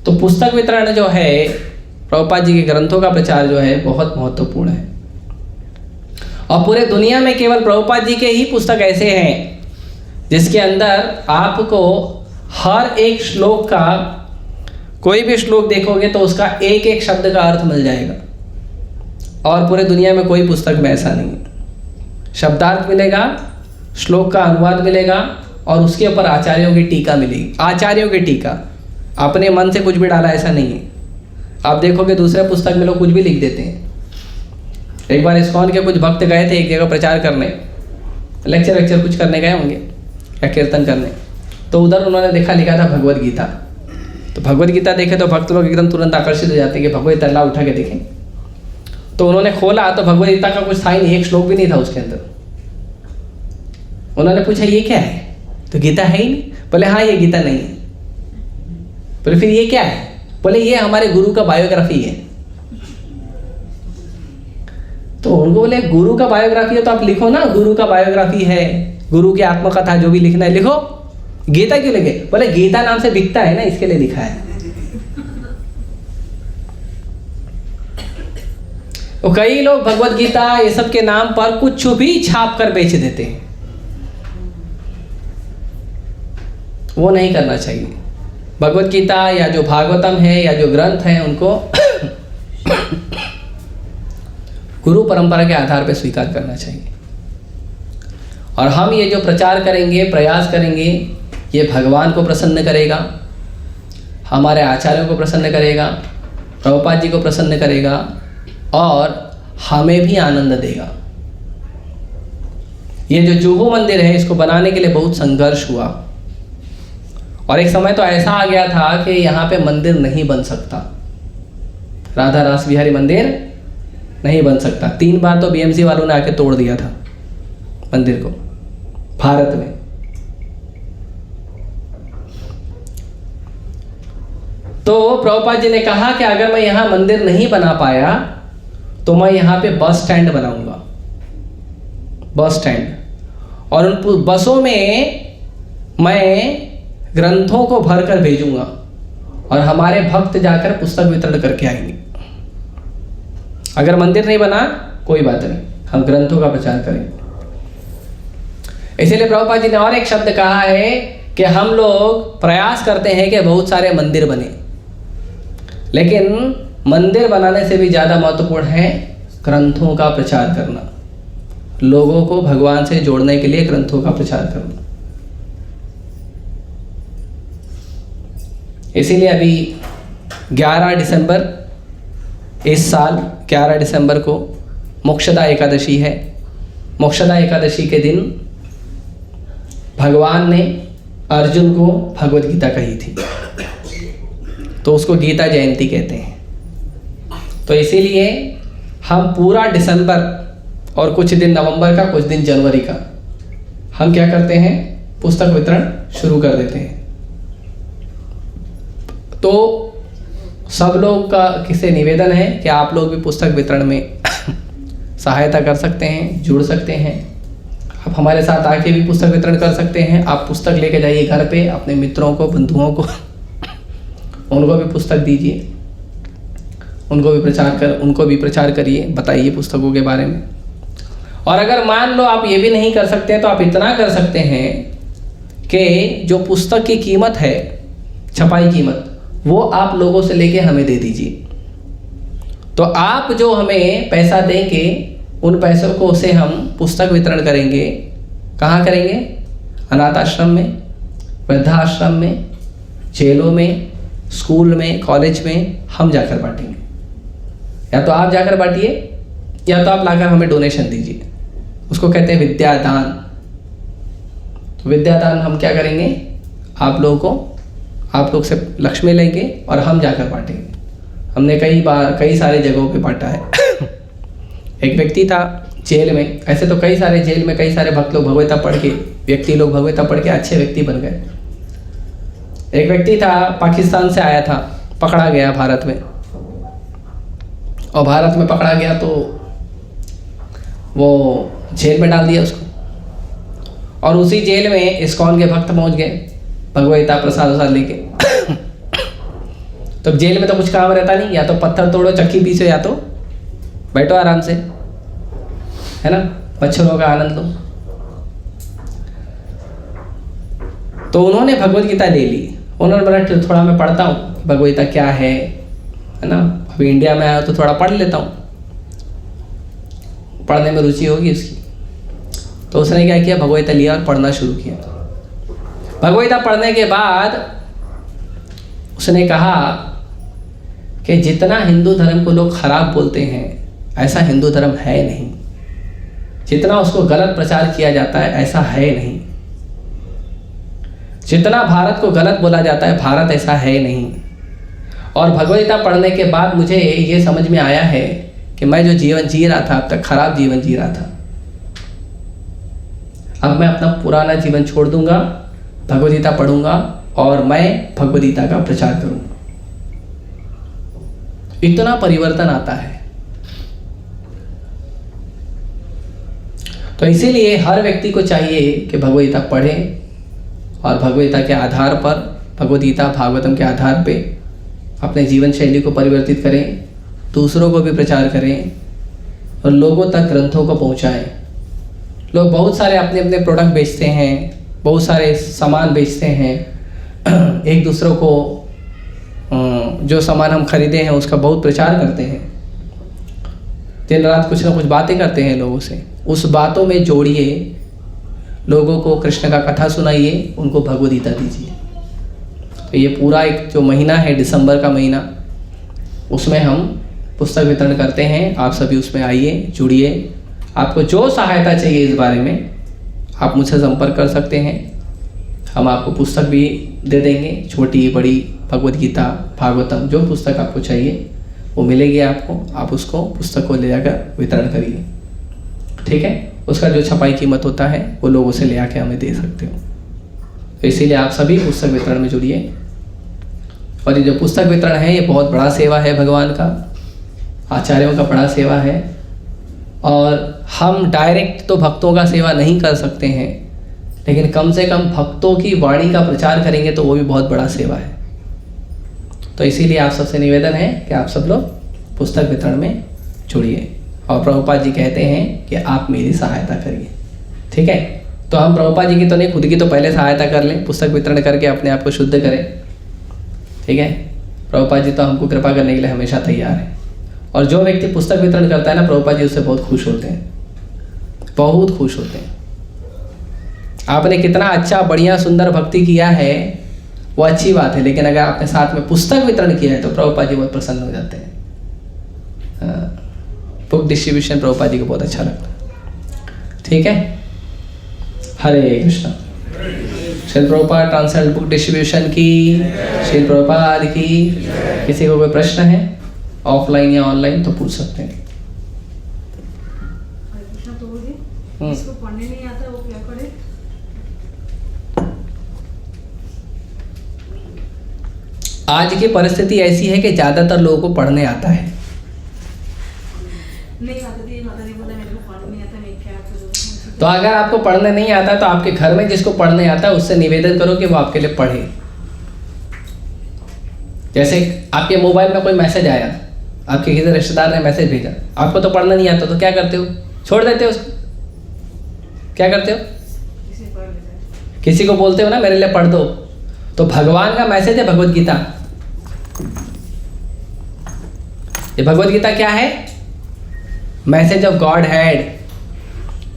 तो पुस्तक वितरण जो है, प्रभुपाद जी के ग्रंथों का प्रचार जो है बहुत महत्वपूर्ण है। और पूरे दुनिया में केवल प्रभुपाद जी के ही पुस्तक ऐसे हैं जिसके अंदर आपको हर एक श्लोक का, कोई भी श्लोक देखोगे तो उसका एक एक शब्द का अर्थ मिल जाएगा। और पूरे दुनिया में कोई पुस्तक में ऐसा नहीं है। शब्दार्थ मिलेगा, श्लोक का अनुवाद मिलेगा और उसके ऊपर आचार्यों की टीका मिलेगी। आचार्यों की टीका, अपने मन से कुछ भी डाला ऐसा नहीं है। आप देखोगे दूसरे पुस्तक में लोग कुछ भी लिख देते हैं। एक बार इस्कॉन के कुछ भक्त गए थे एक जगह प्रचार करने, लेक्चर कुछ करने गए होंगे या कीर्तन करने, तो उधर उन्होंने देखा लिखा था भगवद गीता। तो भगवद गीता देखे तो भक्त लोग एकदम तुरंत आकर्षित हो जाते हैं कि भगवद गीता उठा के देखें। तो उन्होंने खोला तो भगवद गीता का कुछ था ही नहीं, एक श्लोक भी नहीं था उसके अंदर। उन्होंने पूछा ये क्या है, तो गीता है ही नहीं। बोले हाँ ये गीता नहीं है। बोले फिर ये क्या है? बोले ये हमारे गुरु का बायोग्राफी है। तो उनको बोले गुरु का बायोग्राफी है तो आप लिखो ना, गुरु का बायोग्राफी है, गुरु की आत्मकथा जो भी लिखना है लिखो। गीता क्यों लिखे? बोले गीता नाम से बिकता है ना, इसके लिए लिखा है। तो कई लोग भगवद गीता ये सब के नाम पर कुछ भी छाप कर बेच देते हैं, वो नहीं करना चाहिए। भगवद गीता या जो भागवतम है या जो ग्रंथ हैं उनको गुरु परंपरा के आधार पर स्वीकार करना चाहिए। और हम ये जो प्रचार करेंगे, प्रयास करेंगे, ये भगवान को प्रसन्न करेगा, हमारे आचार्यों को प्रसन्न करेगा, प्रभुपाद जी को प्रसन्न करेगा और हमें भी आनंद देगा। ये जो जुहू मंदिर है इसको बनाने के लिए बहुत संघर्ष हुआ और एक समय तो ऐसा आ गया था कि यहाँ पे मंदिर नहीं बन सकता, राधा रास बिहारी मंदिर नहीं बन सकता। 3 बार तो बीएमसी वालों ने आके तोड़ दिया था मंदिर को भारत में। तो प्रभुपाद जी ने कहा कि अगर मैं यहाँ मंदिर नहीं बना पाया तो मैं यहाँ पे बस स्टैंड बनाऊंगा, बस स्टैंड। और उन बसों में मैं ग्रंथों को भरकर भेजूंगा और हमारे भक्त जाकर पुस्तक वितरण करके आएंगे। अगर मंदिर नहीं बना कोई बात नहीं, हम ग्रंथों का प्रचार करेंगे। इसीलिए प्रभुपाद जी ने और एक शब्द कहा है कि हम लोग प्रयास करते हैं कि बहुत सारे मंदिर बने, लेकिन मंदिर बनाने से भी ज़्यादा महत्वपूर्ण है ग्रंथों का प्रचार करना, लोगों को भगवान से जोड़ने के लिए ग्रंथों का प्रचार करना। इसीलिए अभी 11 दिसंबर इस साल 11 दिसंबर को मोक्षदा एकादशी है। मोक्षदा एकादशी के दिन भगवान ने अर्जुन को भगवद गीता कही थी, तो उसको गीता जयंती कहते हैं। तो इसीलिए हम पूरा दिसंबर और कुछ दिन नवंबर का, कुछ दिन जनवरी का हम क्या करते हैं, पुस्तक वितरण शुरू कर देते हैं। तो सब लोग का किसे निवेदन है कि आप लोग भी पुस्तक वितरण में सहायता कर सकते हैं, जुड़ सकते हैं। आप हमारे साथ आके भी पुस्तक वितरण कर सकते हैं। आप पुस्तक लेके जाइए घर पे, अपने मित्रों को, बंधुओं को उनको भी पुस्तक दीजिए, उनको भी प्रचार करिए, बताइए पुस्तकों के बारे में। और अगर मान लो आप ये भी नहीं कर सकते तो आप इतना कर सकते हैं कि जो पुस्तक की कीमत है, छपाई कीमत, वो आप लोगों से लेके हमें दे दीजिए। तो आप जो हमें पैसा देंगे उन पैसों को से हम पुस्तक वितरण करेंगे। कहाँ करेंगे? अनाथ आश्रम में, वृद्धाश्रम में, जेलों में, स्कूल में, कॉलेज में हम जाकर बांटेंगे। या तो आप जाकर बांटिए या तो आप लाकर हमें डोनेशन दीजिए। उसको कहते हैं विद्यादान। तो विद्यादान हम क्या करेंगे? आप लोग से लक्ष्मी लेंगे और हम जाकर बांटेंगे। हमने कई सारे जगहों पे बांटा है। एक व्यक्ति था जेल में, ऐसे तो कई सारे जेल में कई सारे भक्त लोग भगवद्गीता पढ़ के, व्यक्ति लोग भगवद्गीता पढ़ के अच्छे व्यक्ति बन गए। एक व्यक्ति था पाकिस्तान से आया था, पकड़ा गया भारत में, और भारत में पकड़ा गया तो वो जेल में डाल दिया उसको। और उसी जेल में इस्कॉन के भक्त पहुंच गए भगवद्गीता प्रसाद लेके। तो जेल में तो कुछ काम रहता नहीं, या तो पत्थर तोड़ो, चक्की पीसो, या तो बैठो आराम से, है ना, मच्छरों का आनंद लो। तो उन्होंने भगवद गीता ले ली। उन्होंने बोला थोड़ा मैं पढ़ता हूँ भगवद गीता क्या है ना, अभी इंडिया में आया तो थोड़ा पढ़ लेता हूँ, पढ़ने में रुचि होगी उसकी। तो उसने क्या किया, भगवद गीता लिया और पढ़ना शुरू किया। भगवद गीता पढ़ने के बाद उसने कहा कि जितना हिंदू धर्म को लोग खराब बोलते हैं ऐसा हिंदू धर्म है नहीं, जितना उसको गलत प्रचार किया जाता है ऐसा है नहीं, जितना भारत को गलत बोला जाता है भारत ऐसा है नहीं। और भगवद गीता पढ़ने के बाद मुझे ये समझ में आया है कि मैं जो जीवन जी रहा था अब तक खराब जीवन जी रहा था, अब मैं अपना पुराना जीवन छोड़ दूंगा, भगवद गीता पढ़ूंगा और मैं भगवद गीता का प्रचार करूंगा। इतना परिवर्तन आता है। तो इसीलिए हर व्यक्ति को चाहिए कि भगवद गीता पढ़े और भगवद गीता के आधार पर, भगवद गीता भागवतम के आधार पे अपने जीवन शैली को परिवर्तित करें, दूसरों को भी प्रचार करें और लोगों तक ग्रंथों को पहुंचाएं। लोग बहुत सारे अपने अपने प्रोडक्ट बेचते हैं, बहुत सारे सामान बेचते हैं, एक दूसरों को जो सामान हम खरीदे हैं उसका बहुत प्रचार करते हैं, दिन रात कुछ ना कुछ बातें करते हैं लोगों से। उस बातों में जोड़िए, लोगों को कृष्ण का कथा सुनाइए, उनको भगवद गीता दीजिए। तो ये पूरा एक जो महीना है दिसंबर का महीना, उसमें हम पुस्तक वितरण करते हैं। आप सभी उसमें आइए, जुड़िए। आपको जो सहायता चाहिए इस बारे में आप मुझसे संपर्क कर सकते हैं। हम आपको पुस्तक भी दे देंगे, छोटी बड़ी भगवद गीता भागवतम जो पुस्तक आपको चाहिए वो मिलेगी आपको। आप उसको पुस्तक को ले जाकर वितरण करिए, ठीक है। उसका जो छपाई कीमत होता है वो लोगों से ले आके हमें दे सकते हो। तो इसीलिए आप सभी पुस्तक वितरण में जुड़िए। और ये जो पुस्तक वितरण है ये बहुत बड़ा सेवा है भगवान का, आचार्यों का बड़ा सेवा है। और हम डायरेक्ट तो भक्तों का सेवा नहीं कर सकते हैं, लेकिन कम से कम भक्तों की वाणी का प्रचार करेंगे तो वो भी बहुत बड़ा सेवा है। तो इसीलिए आप सबसे निवेदन है कि आप सब लोग पुस्तक वितरण में जुड़िए। और प्रभुपाद जी कहते हैं कि आप मेरी सहायता करिए, ठीक है। तो हम प्रभुपाद जी की तो नहीं, खुद की तो पहले सहायता कर लें, पुस्तक वितरण करके अपने आप को शुद्ध करें, ठीक है। प्रभुपाद जी तो हमको कृपा करने के लिए हमेशा तैयार है। और जो व्यक्ति पुस्तक वितरण करता है ना, प्रभुपाद जी उससे बहुत खुश होते हैं, बहुत खुश होते हैं। आपने कितना अच्छा बढ़िया सुंदर भक्ति किया है वो अच्छी बात है, लेकिन अगर आपने साथ में पुस्तक वितरण किया है तो प्रभुपाद जी बहुत प्रसन्न हो जाते हैं। बुक डिस्ट्रीब्यूशन प्रभुपाद जी को बहुत अच्छा लगता है, ठीक है। Hare Krishna. Srila Prabhupada translate book distribution की, श्रील प्रभुपाद की। किसी को कोई प्रश्न है ऑफलाइन या ऑनलाइन तो पूछ सकते हैं। इसको पढ़ने नहीं आता वो क्या करे? आज की परिस्थिति ऐसी है कि ज़्यादातर लोगों को पढ़ने आता है। नहीं आता थी, माता जी बोला मेरे को पढ़ने नहीं आता, मैं क्या करूँ? तो अगर आपको पढ़ने नहीं आता तो आपके घर में जिसको पढ़ने आता है उससे निवेदन करो कि वो आपके लिए पढ़े। जैसे आपके मोबाइल में कोई मैसेज आया, आपके किसी रिश्तेदार ने मैसेज भेजा, आपको तो पढ़ना नहीं आता तो क्या करते हो? छोड़ देते हो उसको? क्या करते हो? इसे पढ़ लेता है। किसी को बोलते हो ना मेरे लिए पढ़ दो। तो भगवान का मैसेज है भगवद गीता। ये भगवद गीता क्या है? मैसेज ऑफ गॉड हेड,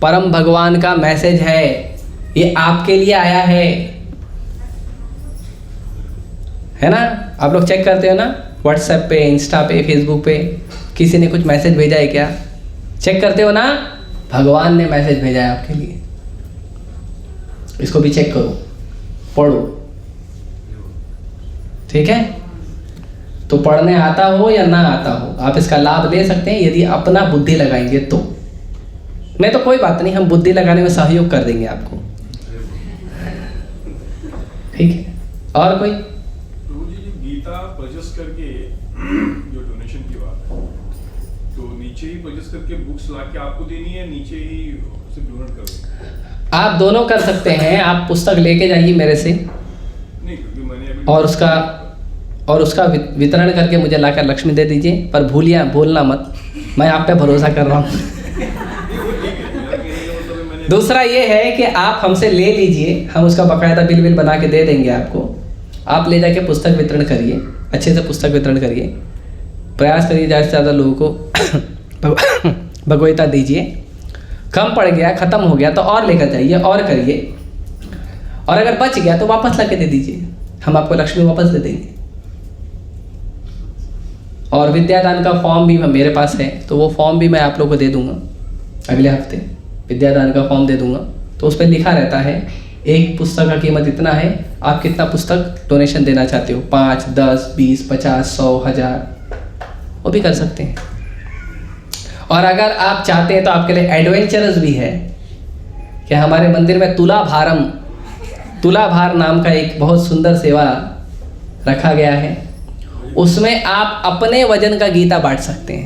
परम भगवान का मैसेज है, ये आपके लिए आया है ना। आप लोग चेक करते हो ना व्हाट्सएप पे, इंस्टा पे, फेसबुक पे, किसी ने कुछ मैसेज भेजा है क्या? चेक करते हो ना, भगवान ने मैसेज भेजा है आपके लिए। इसको भी चेक करो, पढ़ो, ठीक है। तो पढ़ने आता हो या ना आता हो, आप इसका लाभ ले सकते हैं यदि अपना बुद्धि लगाएंगे तो। नहीं तो कोई बात नहीं, हम बुद्धि लगाने में सहयोग कर देंगे आपको, ठीक है। और कोई? तो जी गीता परचेस करके जो डोनेशन की बात है, तो नीचे ही परचेस करके बुक्स लाके आपको देनी है, नीचे ही सिर्फ डोनेट कर देंगे? आप दोनों कर सकते हैं। आप पुस्तक लेके जाइए मेरे से, नहीं क्योंकि मैंने अभी और उसका वितरण करके मुझे लाकर लक्ष्मी दे दीजिए, पर भूलना मत, मैं आप पे भरोसा कर रहा हूँ। दूसरा ये है कि आप हमसे ले लीजिए, हम उसका बकायदा बिल बना के दे देंगे आपको। आप ले जाके पुस्तक वितरण करिए, अच्छे से पुस्तक वितरण करिए, प्रयास करिए ज़्यादा से ज़्यादा लोगों को भगवद्गीता दीजिए। कम पड़ गया, ख़त्म हो गया तो और लेकर जाइए और करिए, और अगर बच गया तो वापस ला के दे दीजिए, हम आपको लक्ष्मी वापस दे देंगे। और विद्यादान का फॉर्म भी मेरे पास है, तो वो फॉर्म भी मैं आप लोगों को दे दूंगा अगले हफ्ते। विद्यादान का फॉर्म दे दूंगा, तो उस पर लिखा रहता है एक पुस्तक का कीमत इतना है, आप कितना पुस्तक डोनेशन देना चाहते हो, 5, 10, 20, 50, 100, 1000, वो भी कर सकते हैं। और अगर आप चाहते हैं तो आपके लिए एडवेंचरस भी है कि हमारे मंदिर में तुलाभार नाम का एक बहुत सुंदर सेवा रखा गया है। उसमें आप अपने वजन का गीता बांट सकते हैं।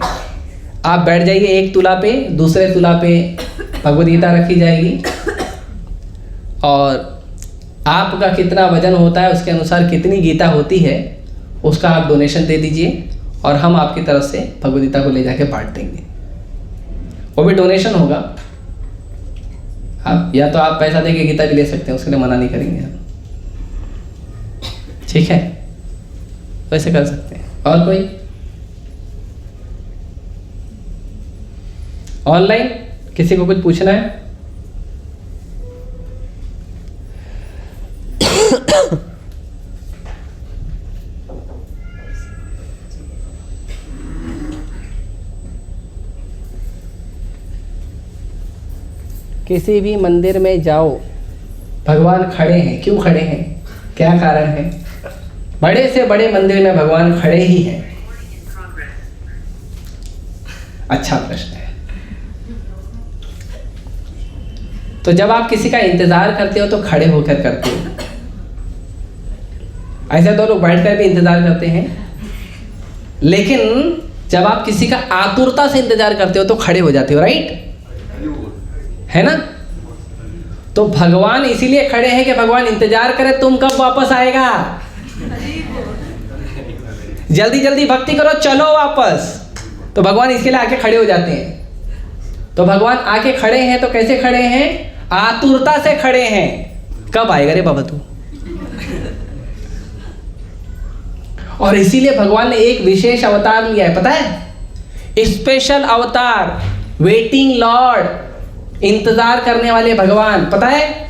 आप बैठ जाइए एक तुला पे, दूसरे तुला पे भगवद गीता रखी जाएगी, और आपका कितना वजन होता है उसके अनुसार कितनी गीता होती है उसका आप डोनेशन दे दीजिए, और हम आपकी तरफ से भगवद गीता को ले जाके बांट देंगे। वो भी डोनेशन होगा। आप या तो आप पैसा दे के गीता भी ले सकते हैं, उसके लिए मना नहीं करेंगे हम, ठीक है, वैसे कर सकते हैं। और कोई? ऑनलाइन किसी को कुछ पूछना है? किसी भी मंदिर में जाओ, भगवान खड़े हैं। क्यों खड़े हैं, क्या कारण है? बड़े से बड़े मंदिर में भगवान खड़े ही हैं। अच्छा प्रश्न है। तो जब आप किसी का इंतजार करते हो तो खड़े होकर करते हो। ऐसे तो लोग बैठकर भी इंतजार करते हैं, लेकिन जब आप किसी का आतुरता से इंतजार करते हो तो खड़े हो जाते हो, राइट? है ना? तो भगवान इसीलिए खड़े हैं कि भगवान इंतजार करे तुम कब वापस आएगा। जल्दी जल्दी भक्ति करो, चलो वापस। तो भगवान इसके लिए आके खड़े हो जाते हैं। तो भगवान आके खड़े हैं तो कैसे खड़े हैं? आतुरता से खड़े हैं, कब आएगा रे बाबा तू। और इसीलिए भगवान ने एक विशेष अवतार लिया है, पता है? स्पेशल अवतार, वेटिंग लॉर्ड, इंतजार करने वाले भगवान, पता है?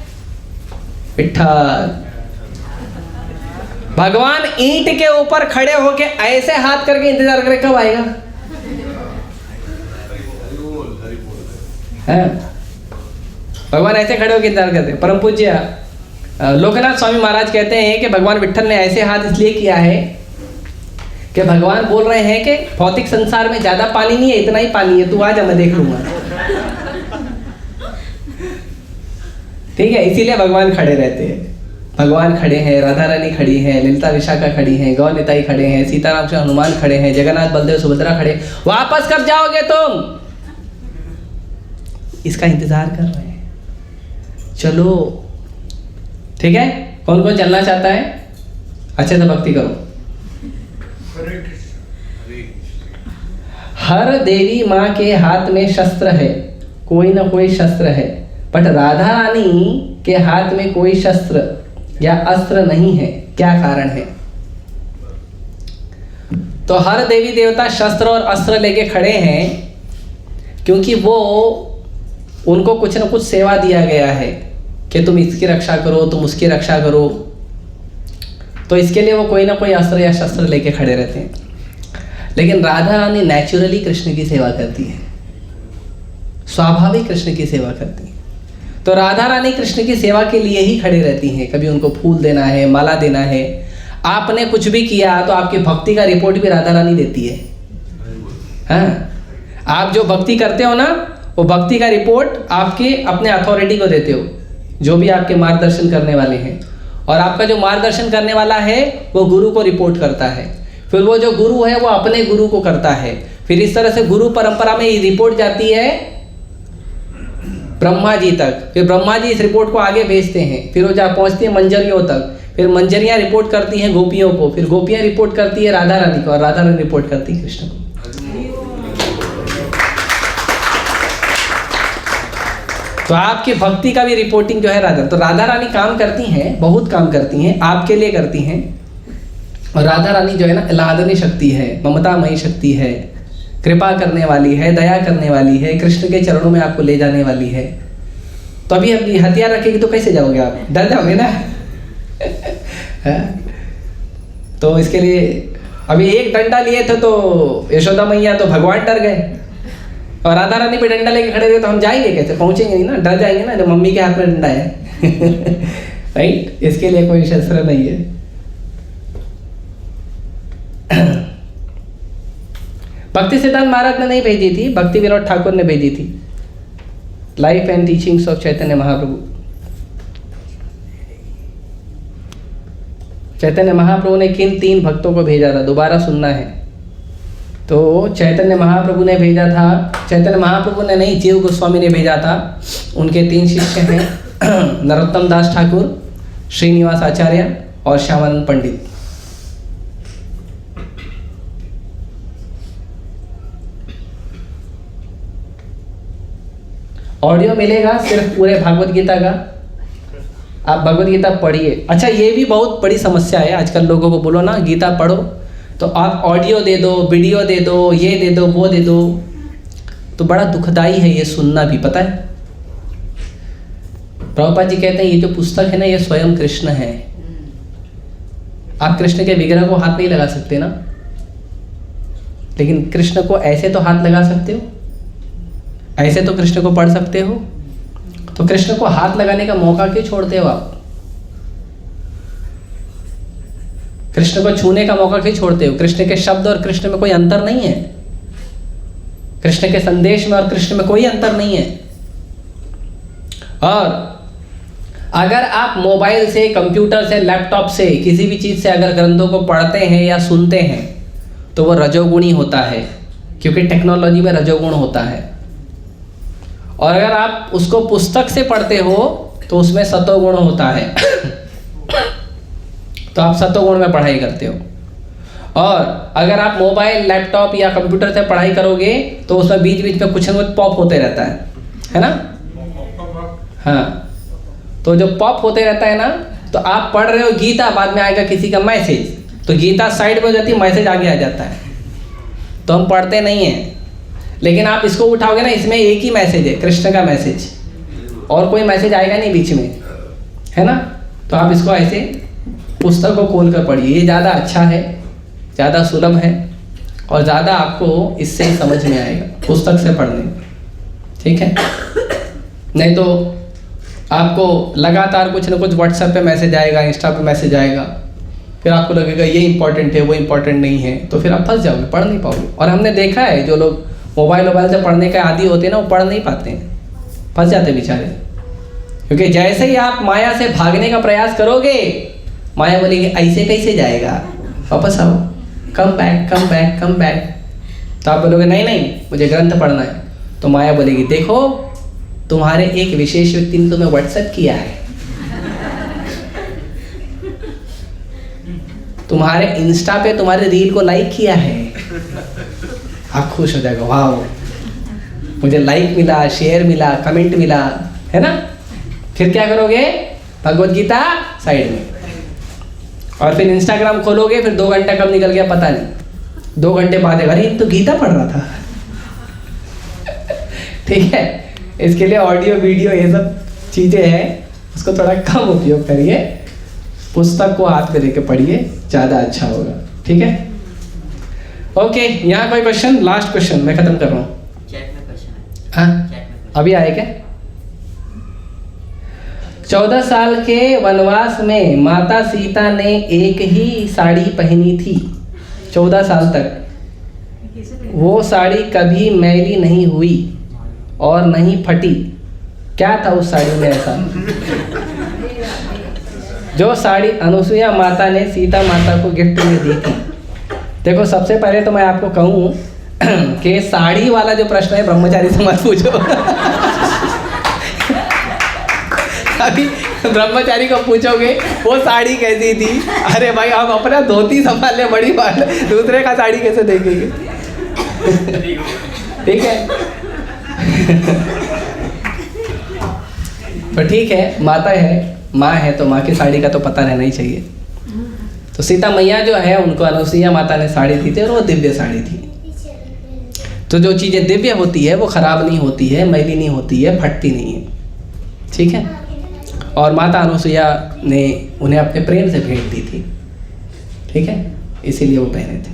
विठ्ठल। भगवान ईंट के ऊपर खड़े होके ऐसे हाथ करके इंतजार करे कब आएगा। है? भगवान ऐसे खड़े होकर इंतजार करते हैं। परम पूज्य लोकनाथ स्वामी महाराज कहते हैं कि भगवान विठ्ठल ने ऐसे हाथ इसलिए किया है कि भगवान बोल रहे हैं कि भौतिक संसार में ज्यादा पानी नहीं है, इतना ही पानी है, तू आ जा, मैं देख लूंगा। ठीक है, इसीलिए भगवान खड़े रहते हैं। भगवान खड़े हैं, राधा रानी खड़ी है, ललिता विशाखा खड़ी हैं, गौ निताई खड़े हैं, सीताराम से हनुमान खड़े हैं, जगन्नाथ बलदेव सुभद्रा खड़े। वापस कब जाओगे तुम? इसका इंतजार कर रहे हैं। चलो, ठीक है। कौन कौन चलना चाहता है? अच्छे से भक्ति करो। हर देवी माँ के हाथ में शस्त्र है, कोई ना कोई शस्त्र है, बट राधा रानी के हाथ में कोई शस्त्र या अस्त्र नहीं है। क्या कारण है? तो हर देवी देवता शस्त्र और अस्त्र लेके खड़े हैं, क्योंकि वो उनको कुछ ना कुछ सेवा दिया गया है कि तुम इसकी रक्षा करो, तुम उसकी रक्षा करो, तो इसके लिए वो कोई ना कोई अस्त्र या शस्त्र लेके खड़े रहते हैं। लेकिन राधा रानी नेचुरली कृष्ण की सेवा करती है, स्वाभाविक कृष्ण की सेवा करती है। तो राधा रानी कृष्ण की सेवा के लिए ही खड़े रहती हैं। कभी उनको फूल देना है, माला देना है, आपने कुछ भी किया तो आपकी भक्ति का रिपोर्ट भी राधा रानी देती है। हाँ, आप जो भक्ति करते हो ना, वो भक्ति का रिपोर्ट आपके अपने अथॉरिटी को देते हो, जो भी आपके मार्गदर्शन करने वाले हैं। और आपका जो मार्गदर्शन करने वाला है वो गुरु को रिपोर्ट करता है, फिर वो जो गुरु है वो अपने गुरु को करता है, फिर इस तरह से गुरु परंपरा में ये रिपोर्ट जाती है ब्रह्मा जी तक, फिर ब्रह्मा जी इस रिपोर्ट को आगे भेजते हैं, फिर वो जहाँ पहुँचती है मंजरियों तक, फिर मंजरियाँ रिपोर्ट करती हैं गोपियों को, फिर गोपियाँ रिपोर्ट करती है राधा रानी को, और राधा रानी रिपोर्ट करती है कृष्ण को। तो आपकी भक्ति का भी रिपोर्टिंग जो है राधा, तो राधा रानी काम करती हैं, बहुत काम करती हैं, आपके लिए करती हैं। और राधा रानी जो है ना लादनी शक्ति है, ममतामयी शक्ति है, कृपा करने वाली है, दया करने वाली है, कृष्ण के चरणों में आपको ले जाने वाली है। तो अभी अपनी हथियार रखेगी तो कैसे जाओगे आप, डर जाओगे ना। तो इसके लिए अभी एक डंडा लिए थे तो यशोदा मैया तो भगवान डर गए, और राधा रानी पे डंडा लेके खड़े हुए तो हम जाएंगे कैसे, पहुंचेंगे नहीं ना, डर जाएंगे ना जब मम्मी के हाथ में डंडा है। राइट, इसके लिए कोई शस्त्र नहीं है। भक्ति सिद्धांत महाराज ने नहीं भेजी थी, भक्ति विनोद ठाकुर ने भेजी थी, life and teachings of Chaitanya Mahaprabhu. Chaitanya Mahaprabhu ने किन 3 भक्तों को भेजा था, दोबारा सुनना है। तो चैतन्य महाप्रभु ने भेजा था, चैतन्य महाप्रभु ने नहीं, जीव गोस्वामी ने भेजा था। उनके 3 शिष्य हैं, नरोत्तम दास ठाकुर, श्रीनिवास आचार्य और श्यामानंद पंडित। ऑडियो मिलेगा सिर्फ पूरे भागवत गीता का, आप भगवत गीता पढ़िए। अच्छा, ये भी बहुत बड़ी समस्या है आजकल, लोगों को बोलो ना गीता पढ़ो तो आप ऑडियो दे दो, वीडियो दे दो, ये दे दो, वो दे दो, तो बड़ा दुखदाई है ये सुनना भी, पता है। प्रभुपाद जी कहते हैं ये जो पुस्तक है ना, ये स्वयं कृष्ण है। आप कृष्ण के विग्रह को हाथ नहीं लगा सकते ना, लेकिन कृष्ण को ऐसे तो हाथ लगा सकते हो, ऐसे तो कृष्ण को पढ़ सकते हो। तो कृष्ण को हाथ लगाने का मौका क्यों छोड़ते हो आप, कृष्ण को छूने का मौका क्यों छोड़ते हो। कृष्ण के शब्द और कृष्ण में कोई अंतर नहीं है, कृष्ण के संदेश में और कृष्ण में कोई अंतर नहीं है। और अगर आप मोबाइल से, कंप्यूटर से, लैपटॉप से, किसी भी चीज़ से अगर ग्रंथों को पढ़ते हैं या सुनते हैं तो वो रजोगुणी होता है, क्योंकि टेक्नोलॉजी में रजोगुण होता है। और अगर आप उसको पुस्तक से पढ़ते हो तो उसमें सतोगुण होता है। तो आप सतोगुण में पढ़ाई करते हो। और अगर आप मोबाइल, लैपटॉप या कंप्यूटर से पढ़ाई करोगे तो उसमें बीच बीच में कुछ न कुछ पॉप होते रहता है ना। हाँ, तो जो पॉप होते रहता है ना, तो आप पढ़ रहे हो गीता, बाद में आएगा किसी का मैसेज, तो गीता साइड में हो जाती है, मैसेज आगे आ जाता है, तो हम पढ़ते नहीं हैं। लेकिन आप इसको उठाओगे ना, इसमें एक ही मैसेज है, कृष्ण का मैसेज, और कोई मैसेज आएगा नहीं बीच में, है ना। तो आप इसको ऐसे पुस्तक को खोल कर पढ़िए, ये ज़्यादा अच्छा है, ज़्यादा सुलभ है, और ज़्यादा आपको इससे समझ में आएगा पुस्तक से पढ़ने, ठीक है। नहीं तो आपको लगातार कुछ ना कुछ व्हाट्सएप पे मैसेज आएगा, इंस्टा पे मैसेज आएगा, फिर आपको लगेगा ये इंपॉर्टेंट है, वो इंपॉर्टेंट नहीं है, तो फिर आप फंस जाओगे, पढ़ नहीं पाओगे। और हमने देखा है जो लोग मोबाइल से पढ़ने के आदी होते हैं ना, वो पढ़ नहीं पाते हैं, फंस जाते बेचारे। क्योंकि जैसे ही आप माया से भागने का प्रयास करोगे, माया बोलेगी ऐसे कैसे जाएगा, वापस आओ, come back, come back, come back. तो आप बोलोगे नहीं नहीं मुझे ग्रंथ पढ़ना है, तो माया बोलेगी देखो तुम्हारे एक विशेष व्यक्ति ने तुम्हें व्हाट्सएप किया है, तुम्हारे इंस्टा पे तुम्हारे रील को लाइक किया है। आप खुश हो जाएगा, वाह मुझे लाइक मिला, शेयर मिला, कमेंट मिला, है ना। फिर क्या करोगे, भगवत गीता साइड में, और फिर इंस्टाग्राम खोलोगे, फिर 2 घंटा कब निकल गया पता नहीं, 2 घंटे बाद अरे तो गीता पढ़ रहा था। ठीक है, इसके लिए ऑडियो वीडियो ये सब चीज़ें हैं, उसको थोड़ा कम उपयोग करिए, पुस्तक को हाथ में लेके पढ़िए, ज़्यादा अच्छा होगा। ठीक है, ओके। यहाँ कोई क्वेश्चन? लास्ट क्वेश्चन मैं खत्म कर रहा हूँ। चैट में क्वेश्चन है। हाँ, चैट में अभी आए क्या? 14 साल के वनवास में माता सीता ने एक ही साड़ी पहनी थी 14 साल तक। कैसे पहले? वो साड़ी कभी मैली नहीं हुई और नहीं फटी। क्या था उस साड़ी में ऐसा? जो साड़ी अनुसुईया माता ने सीता माता को गिफ्ट में दी थी। देखो, सबसे पहले तो मैं आपको कहूँ कि साड़ी वाला जो प्रश्न है ब्रह्मचारी से मत पूछो। अभी ब्रह्मचारी को पूछोगे वो साड़ी कैसी थी, अरे भाई हम अपना धोती संभालने बड़ी बात है, दूसरे का साड़ी कैसे देखेंगे? ठीक है। तो ठीक है, माता है, माँ है, तो माँ की साड़ी का तो पता रहना ही चाहिए। तो सीता मैया जो है उनको अनुसुईया माता ने साड़ी दी थी और वो दिव्य साड़ी थी। तो जो चीज़ें दिव्य होती है वो खराब नहीं होती है, मैली नहीं होती है, फटती नहीं है। ठीक है, और माता अनुसुईया ने उन्हें अपने प्रेम से भेंट दी थी। ठीक है, इसीलिए वो पहने थे।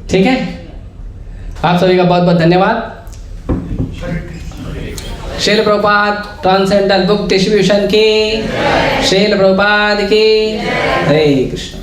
ठीक है, आप सभी का बहुत बहुत धन्यवाद। Srila Prabhupada transcendental book distribution की, श्रील प्रभुपाद की, हरे कृष्ण।